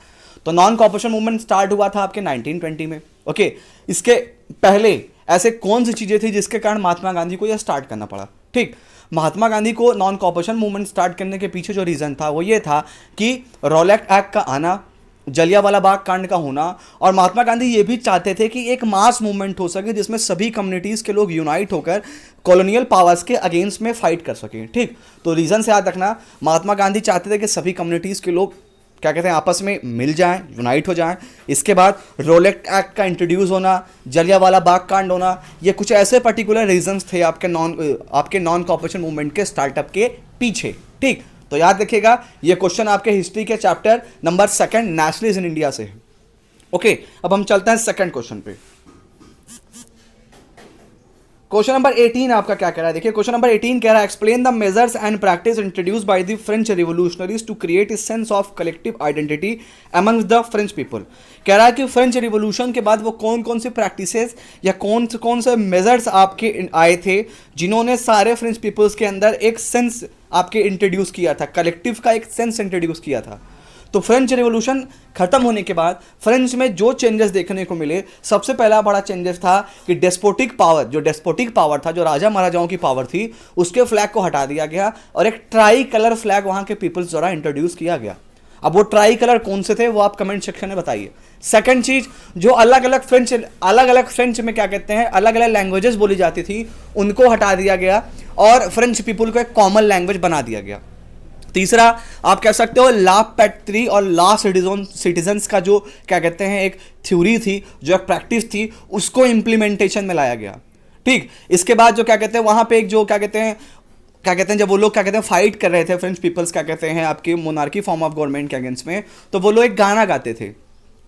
तो नॉन कॉपरेशन मूवमेंट स्टार्ट हुआ था आपके 1920 में। ओके, इसके पहले ऐसे कौन सी चीजें थी जिसके कारण महात्मा गांधी को यह स्टार्ट करना पड़ा। ठीक, महात्मा गांधी को नॉन कॉपरेशन मूवमेंट स्टार्ट करने के पीछे जो रीजन था वो ये था कि रॉलेट एक्ट का आना, जलियांवाला बाग कांड का होना, और महात्मा गांधी ये भी चाहते थे कि एक मास मूवमेंट हो सके जिसमें सभी कम्युनिटीज़ के लोग यूनाइट होकर कॉलोनियल पावर्स के अगेंस्ट में फाइट कर सकें। ठीक, तो रीज़न से याद रखना, महात्मा गांधी चाहते थे कि सभी कम्युनिटीज़ के लोग क्या कहते हैं आपस में मिल जाएं, यूनाइट हो जाएं। इसके बाद रोलेट एक्ट का इंट्रोड्यूस होना, जलियांवाला बाग कांड होना, ये कुछ ऐसे पर्टिकुलर रीजंस थे आपके नॉन कॉपरेशन मूवमेंट के स्टार्टअप के पीछे। ठीक, तो याद रखिएगा ये क्वेश्चन आपके हिस्ट्री के chapter number 2 nationalism in India से है। ओके, अब हम चलते हैं सेकंड क्वेश्चन पे। क्वेश्चन नंबर 18 आपका क्या कह रहा है? देखिए, क्वेश्चन नंबर 18 कह रहा है, explain the measures and practice introduced by the French revolutionaries to create a sense of collective identity amongst the French people. कह रहा है कि फ्रेंच रिवोल्यूशन के बाद वो कौन कौन से प्रैक्टिसेस या कौन से मेजर्स आपके आए थे जिन्होंने सारे फ्रेंच पीपल्स के अंदर एक सेंस आपके इंट्रोड्यूस किया था, कलेक्टिव का एक सेंस इंट्रोड्यूस किया था। तो फ्रेंच रिवॉल्यूशन खत्म होने के बाद फ्रेंच में जो चेंजेस देखने को मिले, सबसे पहला बड़ा चेंजेस था कि डेस्पोटिक पावर था, जो राजा महाराजाओं की पावर थी, उसके फ्लैग को हटा दिया गया और एक ट्राई कलर फ्लैग वहां के पीपल्स द्वारा इंट्रोड्यूस किया गया। अब वो ट्राई कलर कौन से थे वो आप कमेंट सेक्शन में बताइए। सेकंड चीज, जो अलग अलग फ्रेंच में क्या कहते हैं अलग अलग लैंग्वेजेस बोली जाती थी, उनको हटा दिया गया और फ्रेंच पीपल को एक कॉमन लैंग्वेज बना दिया गया। तीसरा, आप कह सकते हो ला पैट्री और ला सिटीजन्स का जो क्या कहते हैं एक थ्योरी थी, जो एक प्रैक्टिस थी, उसको इंप्लीमेंटेशन में लाया गया। ठीक, इसके बाद जो क्या कहते हैं वहां पे एक जो क्या कहते हैं जब वो लोग क्या कहते हैं फाइट कर रहे थे फ्रेंच पीपल्स क्या कहते हैं आपके मोनार्की फॉर्म ऑफ गवर्नमेंट के अगेंस्ट में, तो वो लोग एक गाना गाते थे।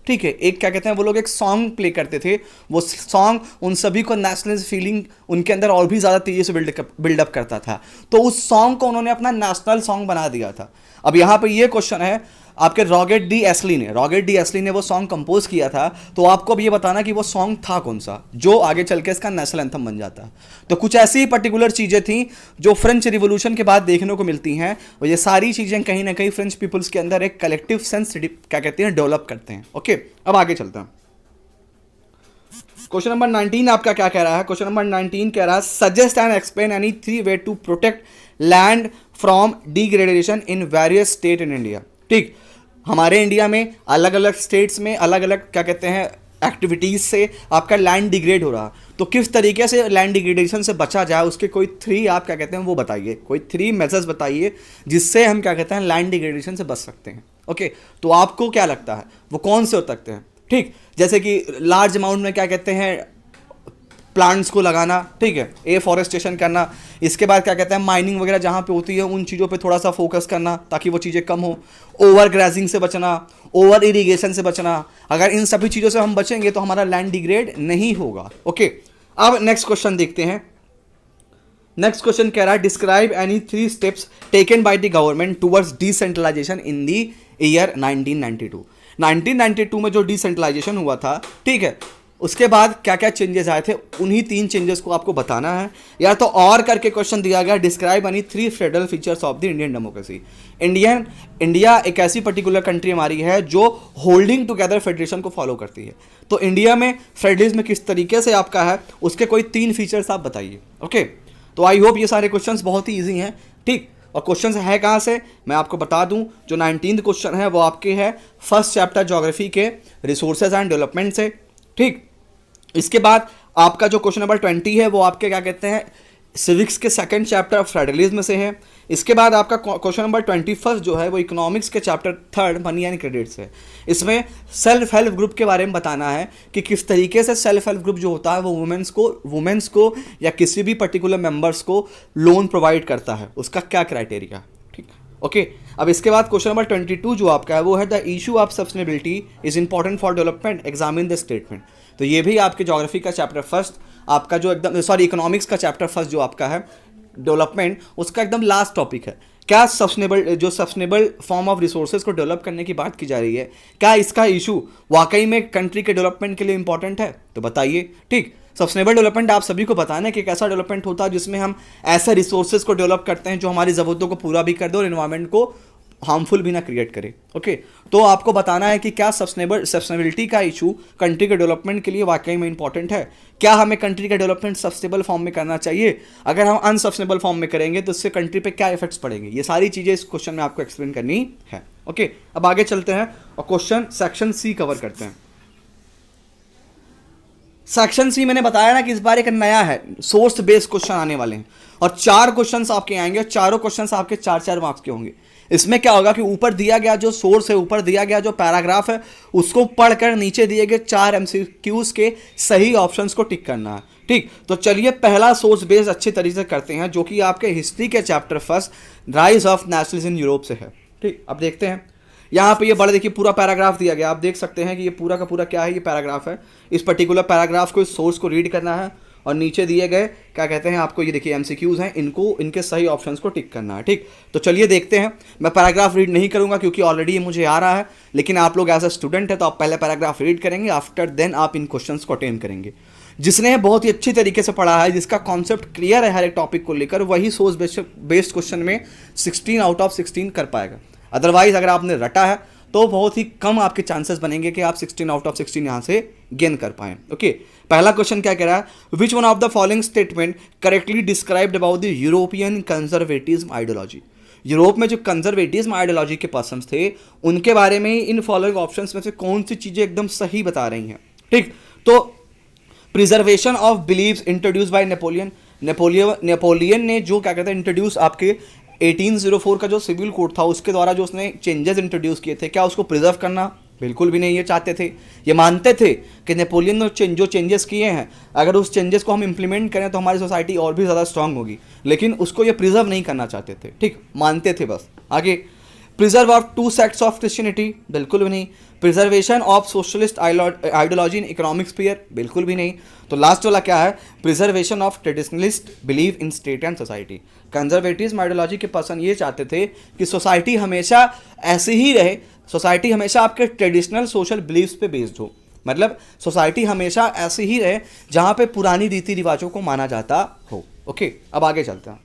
ठीक है, एक क्या कहते हैं वो लोग एक सॉन्ग प्ले करते थे। वो सॉन्ग उन सभी को नेशनलिस्ट फीलिंग उनके अंदर और भी ज़्यादा तेज़ी से बिल्डअप करता था। तो उस सॉन्ग को उन्होंने अपना नेशनल सॉन्ग बना दिया था। अब यहाँ पे ये क्वेश्चन है आपके रॉबर्ट डी एस्ली ने वो सॉन्ग कंपोज किया था, तो आपको अब ये बताना कि वो सॉन्ग था कौन सा जो आगे चल के इसका नेशनल एंथम बन जाता। तो कुछ ऐसी ही पर्टिकुलर चीज़ें थी जो फ्रेंच रिवॉल्यूशन के बाद देखने को मिलती हैं, और ये सारी चीज़ें कहीं ना कहीं फ्रेंच पीपल्स के अंदर एक कलेक्टिव सेंस क्या कहते हैं डेवलप करते हैं। ओके, अब आगे चलते हैं। क्वेश्चन नंबर 19 आपका क्या कह रहा है? क्वेश्चन नंबर 19 कह रहा है, suggest and explain any 3 way to protect land from degradation in various state in India. ठीक, हमारे इंडिया में अलग अलग स्टेट्स में अलग अलग क्या कहते हैं एक्टिविटीज़ से आपका लैंड डिग्रेड हो रहा, तो किस तरीके से लैंड डिग्रेडेशन से बचा जाए, उसके कोई 3 आप क्या कहते हैं वो बताइए, कोई 3 मेजर्स बताइए जिससे हम क्या कहते हैं लैंड डिग्रेडेशन से बच सकते हैं। ओके, तो आपको क्या लगता है वो कौन से हो सकते हैं? ठीक, जैसे कि लार्ज अमाउंट में क्या कहते हैं प्लांट्स को लगाना, ठीक है, एफॉरेस्टेशन करना। इसके बाद क्या कहते हैं माइनिंग वगैरह जहाँ पे होती है उन चीज़ों पे थोड़ा सा फोकस करना ताकि वो चीज़ें कम हो। ओवर ग्राजिंग से बचना, ओवर इरीगेशन से बचना। अगर इन सभी चीज़ों से हम बचेंगे तो हमारा लैंड डिग्रेड नहीं होगा। ओके, अब नेक्स्ट क्वेश्चन देखते हैं। नेक्स्ट क्वेश्चन कह रहा है, describe any 3 steps taken by the government towards decentralisation in the year 1992। 1992 में जो डिसेंट्रलाइजेशन हुआ था, ठीक है, उसके बाद क्या क्या चेंजेस आए थे, उन्हीं 3 चेंजेस को आपको बताना है। या तो और करके क्वेश्चन दिया गया, describe any 3 federal features of the Indian democracy. India एक ऐसी पर्टिकुलर कंट्री हमारी है जो होल्डिंग टुगेदर फेडरेशन को फॉलो करती है। तो इंडिया में फेडरलिज्म किस तरीके से आपका है, उसके कोई 3 फीचर्स आप बताइए। ओके, तो आई होप ये सारे क्वेश्चंस बहुत ही ईजी हैं, ठीक। और क्वेश्चंस है कहाँ से, मैं आपको बता दूं, जो 19th क्वेश्चन है वो आपके है फर्स्ट चैप्टर ज्योग्राफी के रिसोर्सेज एंड डेवलपमेंट से, ठीक। इसके बाद आपका जो क्वेश्चन नंबर 20 है वो आपके क्या कहते हैं सिविक्स के सेकंड चैप्टर फेडरलिज्म से है। इसके बाद आपका क्वेश्चन नंबर 21 जो है वो इकोनॉमिक्स के चैप्टर 3 मनी एंड क्रेडिट से। इसमें सेल्फ हेल्प ग्रुप के बारे में बताना है कि किस तरीके से सेल्फ हेल्प ग्रुप जो होता है वो वुमेन्स को या किसी भी पर्टिकुलर मेंबर्स को लोन प्रोवाइड करता है, उसका क्या क्राइटेरिया, ठीक। ओके, अब इसके बाद क्वेश्चन नंबर 22 जो आपका है वो है the issue of sustainability is important for development, examine the statement. तो ये भी आपके ज्योग्राफी का चैप्टर फर्स्ट आपका जो एकदम इकोनॉमिक्स का चैप्टर फर्स्ट जो आपका है डेवलपमेंट, उसका एकदम लास्ट टॉपिक है। क्या सस्टेनेबल फॉर्म ऑफ रिसोर्सेज को डेवलप करने की बात की जा रही है, क्या इसका इशू वाकई में कंट्री के डेवलपमेंट के लिए इंपॉर्टेंट है, तो बताइए, ठीक। सस्टेनेबल डेवलपमेंट आप सभी को बताना है कि एक ऐसा डेवलपमेंट होता है जिसमें हम ऐसे रिसोर्सेज को डेवलप करते हैं जो हमारी ज़रूरतों को पूरा भी कर दे और एनवायरनमेंट को हार्मफुल भी ना क्रिएट करे। ओके, तो आपको बताना है कि क्या सस्टेनेबिलिटी का इशू कंट्री के डेवलपमेंट के लिए वाकई में इंपॉर्टेंट है, क्या हमें कंट्री का डेवलपमेंट सस्टेनेबल फॉर्म में करना चाहिए, अगर हम अनसस्टेनेबल फॉर्म में करेंगे तो इससे कंट्री पे क्या इफेक्ट्स पड़ेंगे, ये सारी चीज़ें इस क्वेश्चन में आपको एक्सप्लेन करनी है। ओके, अब आगे चलते हैं और क्वेश्चन सेक्शन सी कवर करते हैं। सेक्शन सी मैंने बताया ना कि इस बार एक नया है, सोर्स बेस्ड क्वेश्चन आने वाले हैं और 4 क्वेश्चंस आपके आएंगे और चारों क्वेश्चंस आपके 4-4 मार्क्स के होंगे। इसमें क्या होगा कि ऊपर दिया गया जो सोर्स है, ऊपर दिया गया जो पैराग्राफ है, उसको पढ़कर नीचे दिए गए 4 MCQs के सही ऑप्शंस को टिक करना है, ठीक। तो चलिए पहला सोर्स बेस्ड अच्छे तरीके से करते हैं जो कि आपके हिस्ट्री के chapter first rise of nationalism in Europe से है, ठीक। अब देखते हैं यहाँ पे ये बड़े देखिए पूरा पैराग्राफ दिया गया, आप देख सकते हैं कि ये पूरा का पूरा क्या है, ये पैराग्राफ है। इस पर्टिकुलर पैराग्राफ को, इस सोर्स को रीड करना है और नीचे दिए गए क्या कहते हैं आपको, ये देखिए MCQs हैं, इनके सही ऑप्शंस को टिक करना है, ठीक। तो चलिए देखते हैं। मैं पैराग्राफ रीड नहीं करूंगा क्योंकि ऑलरेडी ये मुझे आ रहा है, लेकिन आप लोग एज अ स्टूडेंट है तो आप पहले पैराग्राफ रीड करेंगे, आफ्टर देन आप इन क्वेश्चंस को अटेंड करेंगे। जिसने बहुत ही अच्छी तरीके से पढ़ा है, जिसका कॉन्सेप्ट क्लियर है हर एक टॉपिक को लेकर, वही सोर्स बेस्ड क्वेश्चन में 16 आउट ऑफ 16 कर पाएगा। अदरवाइज अगर आपने रटा है तो बहुत ही कम आपके चांसेस बनेंगे कि आप 16 आउट ऑफ 16 यहाँ से गेन कर पाएं। ओके, पहला क्वेश्चन क्या कह रहा है, विच one of the following statement correctly described about the European conservatism ideology. Europe में जो कंजर्वेटिज्म आइडियोलॉजी के पर्सन्स थे उनके बारे में इन फॉलोइंग ऑप्शंस में से कौन सी चीज़ें एकदम सही बता रही हैं, ठीक। तो preservation of believes introduce by Napoleon ने जो क्या कहते हैं इंट्रोड्यूस आपके 1804 का जो सिविल कोड था उसके द्वारा जो उसने चेंजेस इंट्रोड्यूस किए थे, क्या उसको प्रिजर्व करना, बिल्कुल भी नहीं ये चाहते थे। ये मानते थे कि नेपोलियन ने जो चेंजेस किए हैं अगर उस चेंजेस को हम इंप्लीमेंट करें तो हमारी सोसाइटी और भी ज़्यादा स्ट्रांग होगी, लेकिन उसको ये प्रिजर्व नहीं करना चाहते थे, ठीक, मानते थे बस। आगे, preserve of 2 sects of Christianity, बिल्कुल भी नहीं। Preservation of socialist ideology in economic sphere, बिल्कुल भी नहीं। तो लास्ट वाला क्या है, preservation of traditionalist believe in state and society. Conservatism ideology के पर्सन ये चाहते थे कि सोसाइटी हमेशा ऐसी ही रहे, सोसाइटी हमेशा आपके ट्रेडिशनल सोशल बिलीव्स पे बेस्ड हो, मतलब सोसाइटी हमेशा ऐसी ही रहे जहाँ पे पुरानी रीति रिवाजों को माना जाता हो। ओके, अब आगे चलते हैं।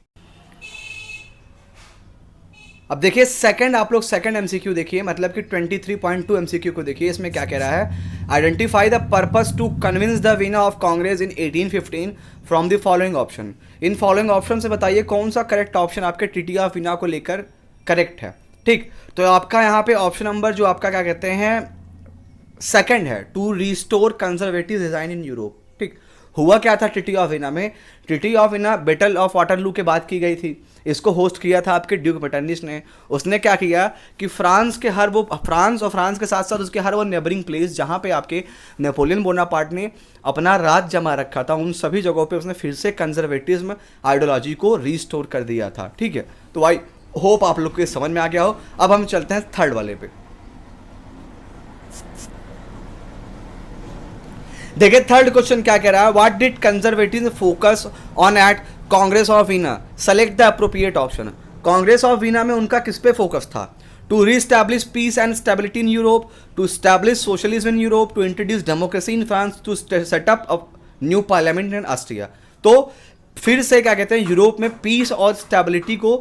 अब देखिए सेकंड, आप लोग सेकंड MCQ देखिए, मतलब कि 23.2 MCQ को देखिए। इसमें क्या कह रहा है, identify the purpose to convince the winner of Congress in 1815 from the following option. इन फॉलोइंग ऑप्शन से बताइए कौन सा करेक्ट ऑप्शन आपके ट्रीटी ऑफ विना को लेकर करेक्ट है, ठीक। तो आपका यहाँ पे ऑप्शन नंबर जो आपका क्या कहते हैं सेकंड है, to restore conservative design in Europe, ठीक। हुआ क्या था ट्रीटी ऑफ विना में, treaty of Vienna battle of Waterloo के बाद की गई थी। इसको होस्ट किया था आपके ड्यूक मेटर्निस ने। उसने क्या किया कि फ्रांस और फ्रांस के साथ साथ उसके हर वो नेबरिंग प्लेस जहाँ पे आपके नेपोलियन बोनापार्ट ने अपना राज जमा रखा था, उन सभी जगहों पे उसने फिर से कंजर्वेटिज्म आइडियोलॉजी को रिस्टोर कर दिया था, ठीक है। तो आई होप आप लोग को समझ में आ गया हो। अब हम चलते हैं थर्ड वाले पे। देखिए थर्ड क्वेश्चन क्या कह रहा है, what did conservative focus on at Congress of Vienna, select the appropriate option. Congress of Vienna में उनका किस पे फोकस था, to re-establish peace and stability in Europe, to establish socialism in Europe, to introduce democracy in France, to set up a new parliament in Austria. तो फिर से क्या कहते हैं, यूरोप में पीस और स्टेबिलिटी को,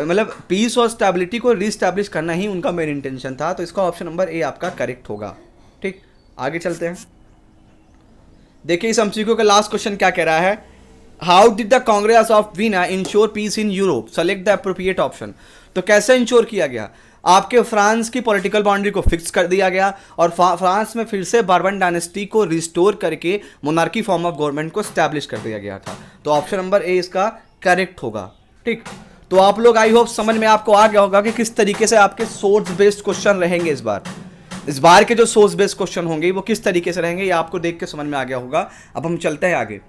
मतलब पीस और स्टेबिलिटी को रीस्टैब्लिश करना ही उनका मेन इंटेंशन था। तो इसका ऑप्शन नंबर ए आपका करेक्ट होगा। ठीक, आगे चलते हैं। देखिए इस एमसीक्यू का लास्ट क्वेश्चन क्या कह रहा है, how did the Congress of Vienna ensure peace in Europe, select the appropriate option. तो कैसे इंश्योर किया गया, आपके फ्रांस की पॉलिटिकल बाउंड्री को फिक्स कर दिया गया और फ्रांस में फिर से बार्बन डायनेस्टी को रिस्टोर करके मोनार्की फॉर्म ऑफ गवर्नमेंट को स्टैब्लिश कर दिया गया था। तो ऑप्शन नंबर ए इसका करेक्ट होगा। ठीक, तो आप लोग आई होप समझ में आपको आ गया होगा कि किस तरीके से आपके सोर्स बेस्ड क्वेश्चन रहेंगे इस बार के जो सोर्स बेस्ड क्वेश्चन होंगे वो किस तरीके से रहेंगे, ये आपको देख के समझ में आ गया होगा। अब हम चलते हैं आगे।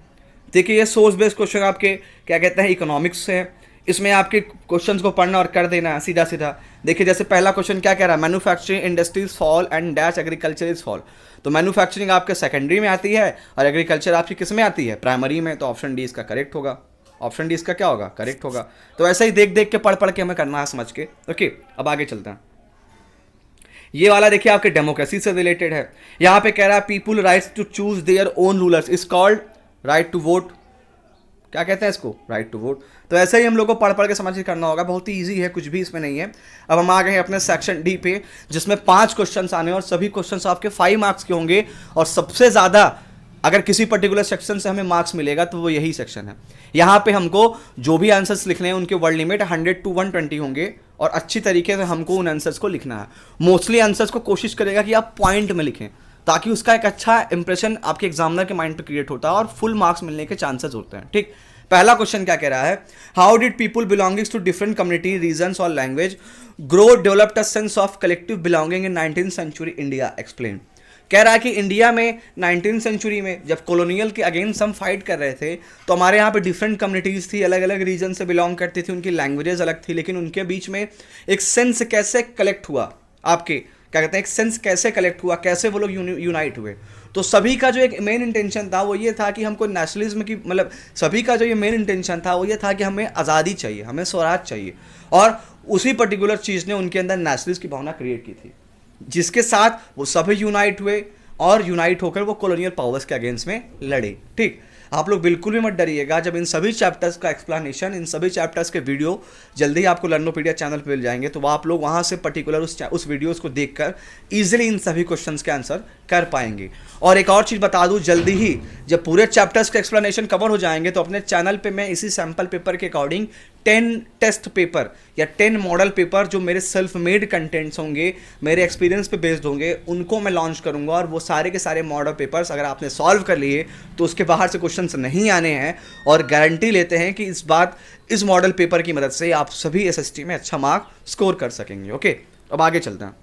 देखिए ये सोर्स बेस्ड क्वेश्चन आपके क्या कहते हैं, इकोनॉमिक्स से। इसमें आपके क्वेश्चंस को पढ़ना और कर देना सीधा सीधा। देखिए जैसे पहला क्वेश्चन क्या कह रहा है, manufacturing industries fall and dash agriculture is fall. तो मैन्युफैक्चरिंग आपके सेकेंडरी में आती है और एग्रीकल्चर आपकी किस में आती है, प्राइमरी में। तो ऑप्शन डी इसका करेक्ट होगा। ऑप्शन डी इसका क्या होगा, करेक्ट होगा। तो ऐसा ही देख देख के पढ़ के हमें करना है समझ के। ओके, अब आगे चलते हैं। ये वाला देखिए आपके डेमोक्रेसी से रिलेटेड है। यहां पे कह रहा है people rights to choose their own rulers is called right to vote. क्या कहते हैं इसको, राइट टू वोट। तो ऐसे ही हम लोग को पढ़ के समझ के करना होगा, बहुत ही इजी है, कुछ भी इसमें नहीं है। अब हम आ गए हैं अपने सेक्शन डी पे, जिसमें 5 क्वेश्चंस आने और सभी क्वेश्चंस आपके 5 मार्क्स के होंगे। और सबसे ज्यादा अगर किसी पर्टिकुलर सेक्शन से हमें मार्क्स मिलेगा तो वो यही सेक्शन है। यहाँ पे हमको जो भी आंसर्स लिखने हैं उनके वर्ड लिमिट 100 to 120 होंगे और अच्छी तरीके से हमको उन आंसर्स को लिखना है। मोस्टली आंसर्स को कोशिश करेगा कि आप पॉइंट में लिखें, ताकि उसका एक अच्छा इंप्रेशन आपके एग्जामिनर के माइंड पे क्रिएट होता है और फुल मार्क्स मिलने के चांसेस होते हैं। ठीक, पहला क्वेश्चन क्या कह रहा है, how did people belongings to different community regions और language grow developed a sense of collective belonging in 19th century India, explain. कह रहा है कि इंडिया में 19th सेंचुरी में जब कॉलोनियल के अगेंस्ट हम फाइट कर रहे थे तो हमारे यहाँ पे डिफरेंट कम्युनिटीज़ थी, अलग अलग रीजन से बिलोंग करती थी, उनकी लैंग्वेजेस अलग थी, लेकिन उनके बीच में एक सेंस कैसे कलेक्ट हुआ, आपके क्या कहते हैं, एक सेंस कैसे कलेक्ट हुआ, कैसे वो लोग यूनाइट हुए। तो सभी का जो एक मेन इंटेंशन था वो ये था कि हमको नेशनलिज्म की, मतलब सभी का जो ये मेन इंटेंशन था वो ये था कि हमें आज़ादी चाहिए, हमें स्वराज चाहिए। और उसी पर्टिकुलर चीज़ ने उनके अंदर नेशनलिज्म की भावना क्रिएट की थी, जिसके साथ वो सभी यूनाइट हुए और यूनाइट होकर वो कॉलोनियल पावर्स के अगेंस्ट में लड़े। ठीक, आप लोग बिल्कुल भी मत डरिएगा, जब इन सभी चैप्टर्स का एक्सप्लेनेशन, इन सभी चैप्टर्स के वीडियो जल्दी ही आपको लर्नोपीडिया चैनल पे मिल जाएंगे, तो आप लोग वहाँ से पर्टिकुलर उस वीडियोस को देखकर इजीली इन सभी क्वेश्चंस के आंसर कर पाएंगे। और एक और चीज़ बता दूँ, जल्दी ही जब पूरे चैप्टर्स के एक्सप्लेनेशन कवर हो जाएंगे तो अपने चैनल पर मैं इसी सैम्पल पेपर के अकॉर्डिंग 10 टेस्ट पेपर या 10 मॉडल पेपर जो मेरे सेल्फ मेड कंटेंट्स होंगे, मेरे एक्सपीरियंस पे बेस्ड होंगे, उनको मैं लॉन्च करूंगा। और वो सारे के सारे मॉडल पेपर्स अगर आपने सॉल्व कर लिए तो उसके बाहर से क्वेश्चंस नहीं आने हैं, और गारंटी लेते हैं कि इस मॉडल पेपर की मदद से आप सभी एसएसटी में अच्छा मार्क स्कोर कर सकेंगे। ओके, अब आगे चलते हैं।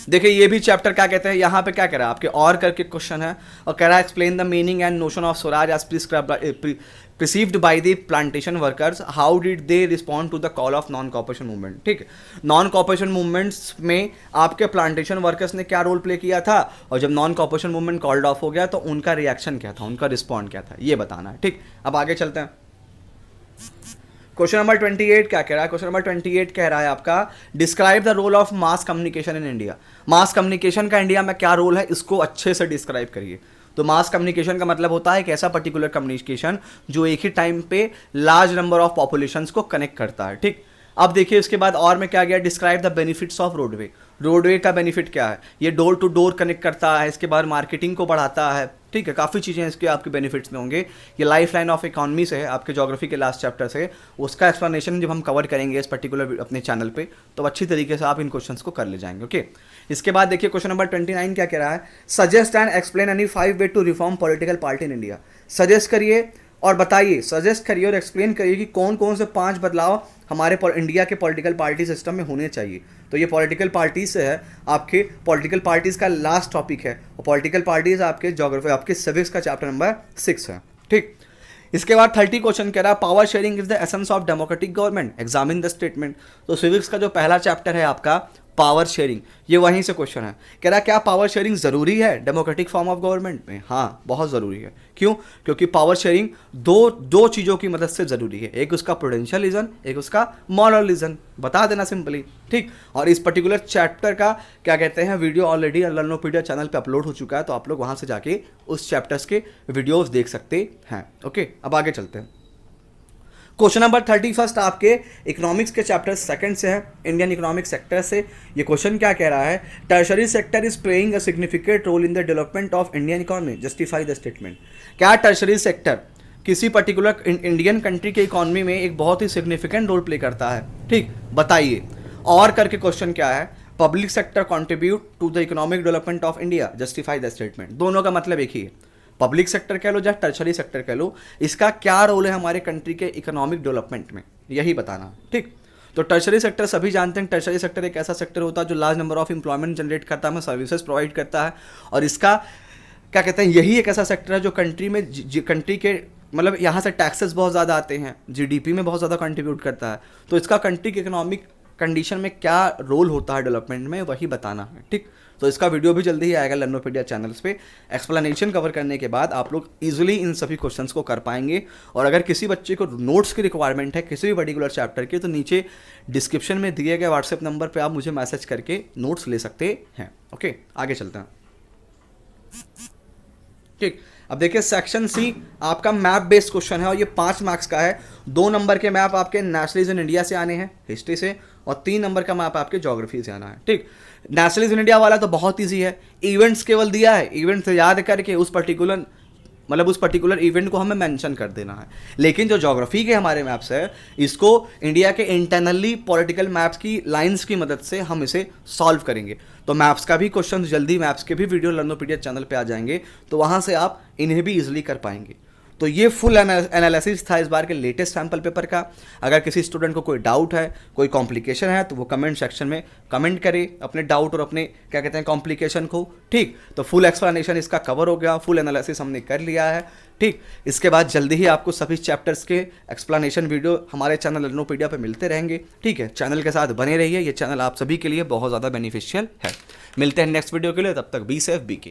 देखिए ये भी चैप्टर क्या कहते हैं, यहाँ पे क्या कह रहा है, आपके और करके क्वेश्चन है और कह रहा है explain the meaning and notion of swaraj as perceived by the plantation workers, how did they respond to the call of non cooperation movement. ठीक, नॉन कॉपरेशन मूवमेंट्स में आपके प्लांटेशन वर्कर्स ने क्या रोल प्ले किया था, और जब non cooperation movement called off हो गया तो उनका रिएक्शन क्या था, उनका रिस्पॉन्ड क्या था, ये बताना है। ठीक, अब आगे चलते हैं। क्वेश्चन नंबर 28 क्या कह रहा है, क्वेश्चन नंबर 28 कह रहा है आपका describe the role of mass communication in India. Mass communication का इंडिया में क्या रोल है, इसको अच्छे से डिस्क्राइब करिए। तो मास कम्युनिकेशन का मतलब होता है एक ऐसा पर्टिकुलर कम्युनिकेशन जो एक ही टाइम पे लार्ज नंबर ऑफ पॉपुलेशंस को कनेक्ट करता है। ठीक, अब देखिए इसके बाद और में क्या गया, describe the benefits of roadway. Roadway का बेनिफिट क्या है, ये डोर टू डोर कनेक्ट करता है, इसके बाद मार्केटिंग को बढ़ाता है। ठीक है, काफ़ी चीज़ें इसके आपके बेनिफिट्स में होंगे। ये लाइफ लाइन ऑफ इकोनॉमी से है, आपके ज्योग्राफी के लास्ट चैप्टर से, उसका एक्सप्लेनेशन जब हम कवर करेंगे इस पर्टिकुलर अपने चैनल पे, तो अच्छी तरीके से आप इन क्वेश्चंस को कर ले जाएंगे। ओके, इसके बाद देखिए क्वेश्चन नंबर 29 क्या कह रहा है, suggest and explain any 5 way to reform political party in India. Suggest करिए और बताइए, सजेस्ट करिए और एक्सप्लेन करिए कि कौन कौन से 5 बदलाव हमारे इंडिया के पॉलिटिकल पार्टी सिस्टम में होने चाहिए। तो ये पॉलिटिकल पार्टीज से है, आपके पॉलिटिकल पार्टीज का लास्ट टॉपिक है, और पॉलिटिकल पार्टीज आपके ज्योग्राफी, आपके सिविक्स का चैप्टर नंबर 6 है। ठीक, इसके बाद 30 क्वेश्चन कह रहा है power sharing is the essence of democratic government, examine the statement. तो सिविक्स का जो पहला चैप्टर है आपका पावर शेयरिंग, ये वहीं से क्वेश्चन है। कह रहा क्या पावर शेयरिंग ज़रूरी है डेमोक्रेटिक फॉर्म ऑफ गवर्नमेंट में? हाँ, बहुत ज़रूरी है। क्यों? क्योंकि पावर शेयरिंग दो चीज़ों की मदद से ज़रूरी है, एक उसका प्रूडेंशियल रीज़न, एक उसका मॉरल रीज़न। बता देना सिंपली, ठीक। और इस पर्टिकुलर चैप्टर का क्या कहते हैं वीडियो ऑलरेडी लर्नोपीडिया चैनल पे अपलोड हो चुका है, तो आप लोग वहाँ से जाके उस चैप्टर्स के वीडियोज़ देख सकते हैं। ओके, अब आगे चलते हैं। क्वेश्चन नंबर 31 आपके इकोनॉमिक्स के चैप्टर सेकंड से है, इंडियन इकोनॉमिक सेक्टर से। ये क्वेश्चन क्या कह रहा है? Tertiary sector is playing a significant role in the development of Indian economy, justify the statement. क्या टर्शरी सेक्टर किसी पर्टिकुलर इंडियन कंट्री के इकोनॉमी में एक बहुत ही सिग्निफिकेंट रोल प्ले करता है? ठीक, बताइए। और करके क्वेश्चन क्या है? Public sector contribute to the economic development of India, justify the statement. दोनों का मतलब एक ही है, पब्लिक सेक्टर कह लो या टर्शरी सेक्टर कह लो, इसका क्या रोल है हमारे कंट्री के इकोनॉमिक डेवलपमेंट में, यही बताना। ठीक, तो टर्शरी सेक्टर सभी जानते हैं, टर्शरी सेक्टर एक ऐसा सेक्टर होता है जो large number of employment generate करता है, सर्विसेज प्रोवाइड करता है। और इसका क्या कहते हैं, यही एक ऐसा सेक्टर है जो कंट्री में कंट्री के मतलब यहाँ से टैक्सेस बहुत ज़्यादा आते हैं, जीडीपी में बहुत ज़्यादा कंट्रीब्यूट करता है। तो इसका कंट्री के इकोनॉमिक कंडीशन में क्या रोल होता है डेवलपमेंट में, वही बताना है। ठीक, तो इसका वीडियो भी जल्दी ही आएगा लर्नोपीडिया चैनल्स पे। एक्सप्लेनेशन कवर करने के बाद आप लोग इजीली इन सभी क्वेश्चंस को कर पाएंगे। और अगर किसी बच्चे को नोट्स की रिक्वायरमेंट है किसी भी पर्टिकुलर चैप्टर के, तो नीचे डिस्क्रिप्शन में दिए गए व्हाट्सएप नंबर पे आप मुझे मैसेज करके नोट्स ले सकते हैं। ओके, आगे चलते हैं। ठीक, अब देखिए सेक्शन सी आपका मैप बेस्ड क्वेश्चन है और ये 5 मार्क्स का है। 2 नंबर के मैप आपके नेशनलिज्म इन इंडिया से आने हैं, हिस्ट्री से, और 3 नंबर का मैप आपके ज्योग्राफी से आना है। ठीक, नेशनलिज्म इन इंडिया वाला तो बहुत ईजी है, इवेंट्स केवल दिया है, इवेंट्स याद करके उस पर्टिकुलर इवेंट को हमें मेंशन कर देना है। लेकिन जो ज्योग्राफी के हमारे मैप्स है, इसको इंडिया के इंटरनली पॉलिटिकल मैप्स की लाइंस की मदद से हम इसे सॉल्व करेंगे। तो मैप्स का भी क्वेश्चन जल्दी, मैप्स के भी वीडियो लर्नोपीडिया चैनल पे आ जाएंगे, तो वहाँ से आप इन्हें भी इजीली कर पाएंगे। तो ये फुल एनालिसिस था इस बार के लेटेस्ट सैम्पल पेपर का। अगर किसी स्टूडेंट को कोई डाउट है, कोई कॉम्प्लिकेशन है, तो वो कमेंट सेक्शन में कमेंट करे अपने डाउट और अपने क्या कहते हैं कॉम्प्लिकेशन को। ठीक, तो फुल एक्सप्लेनेशन इसका कवर हो गया, फुल एनालिसिस हमने कर लिया है। ठीक, इसके बाद जल्दी ही आपको सभी चैप्टर्स के एक्सप्लेनेशन वीडियो हमारे चैनल लर्नोपीडिया पे मिलते रहेंगे। ठीक है, चैनल के साथ बने रहिए, ये चैनल आप सभी के लिए बहुत ज़्यादा बेनिफिशियल है। मिलते हैं नेक्स्ट वीडियो के लिए, तब तक बी सेफ, बी के।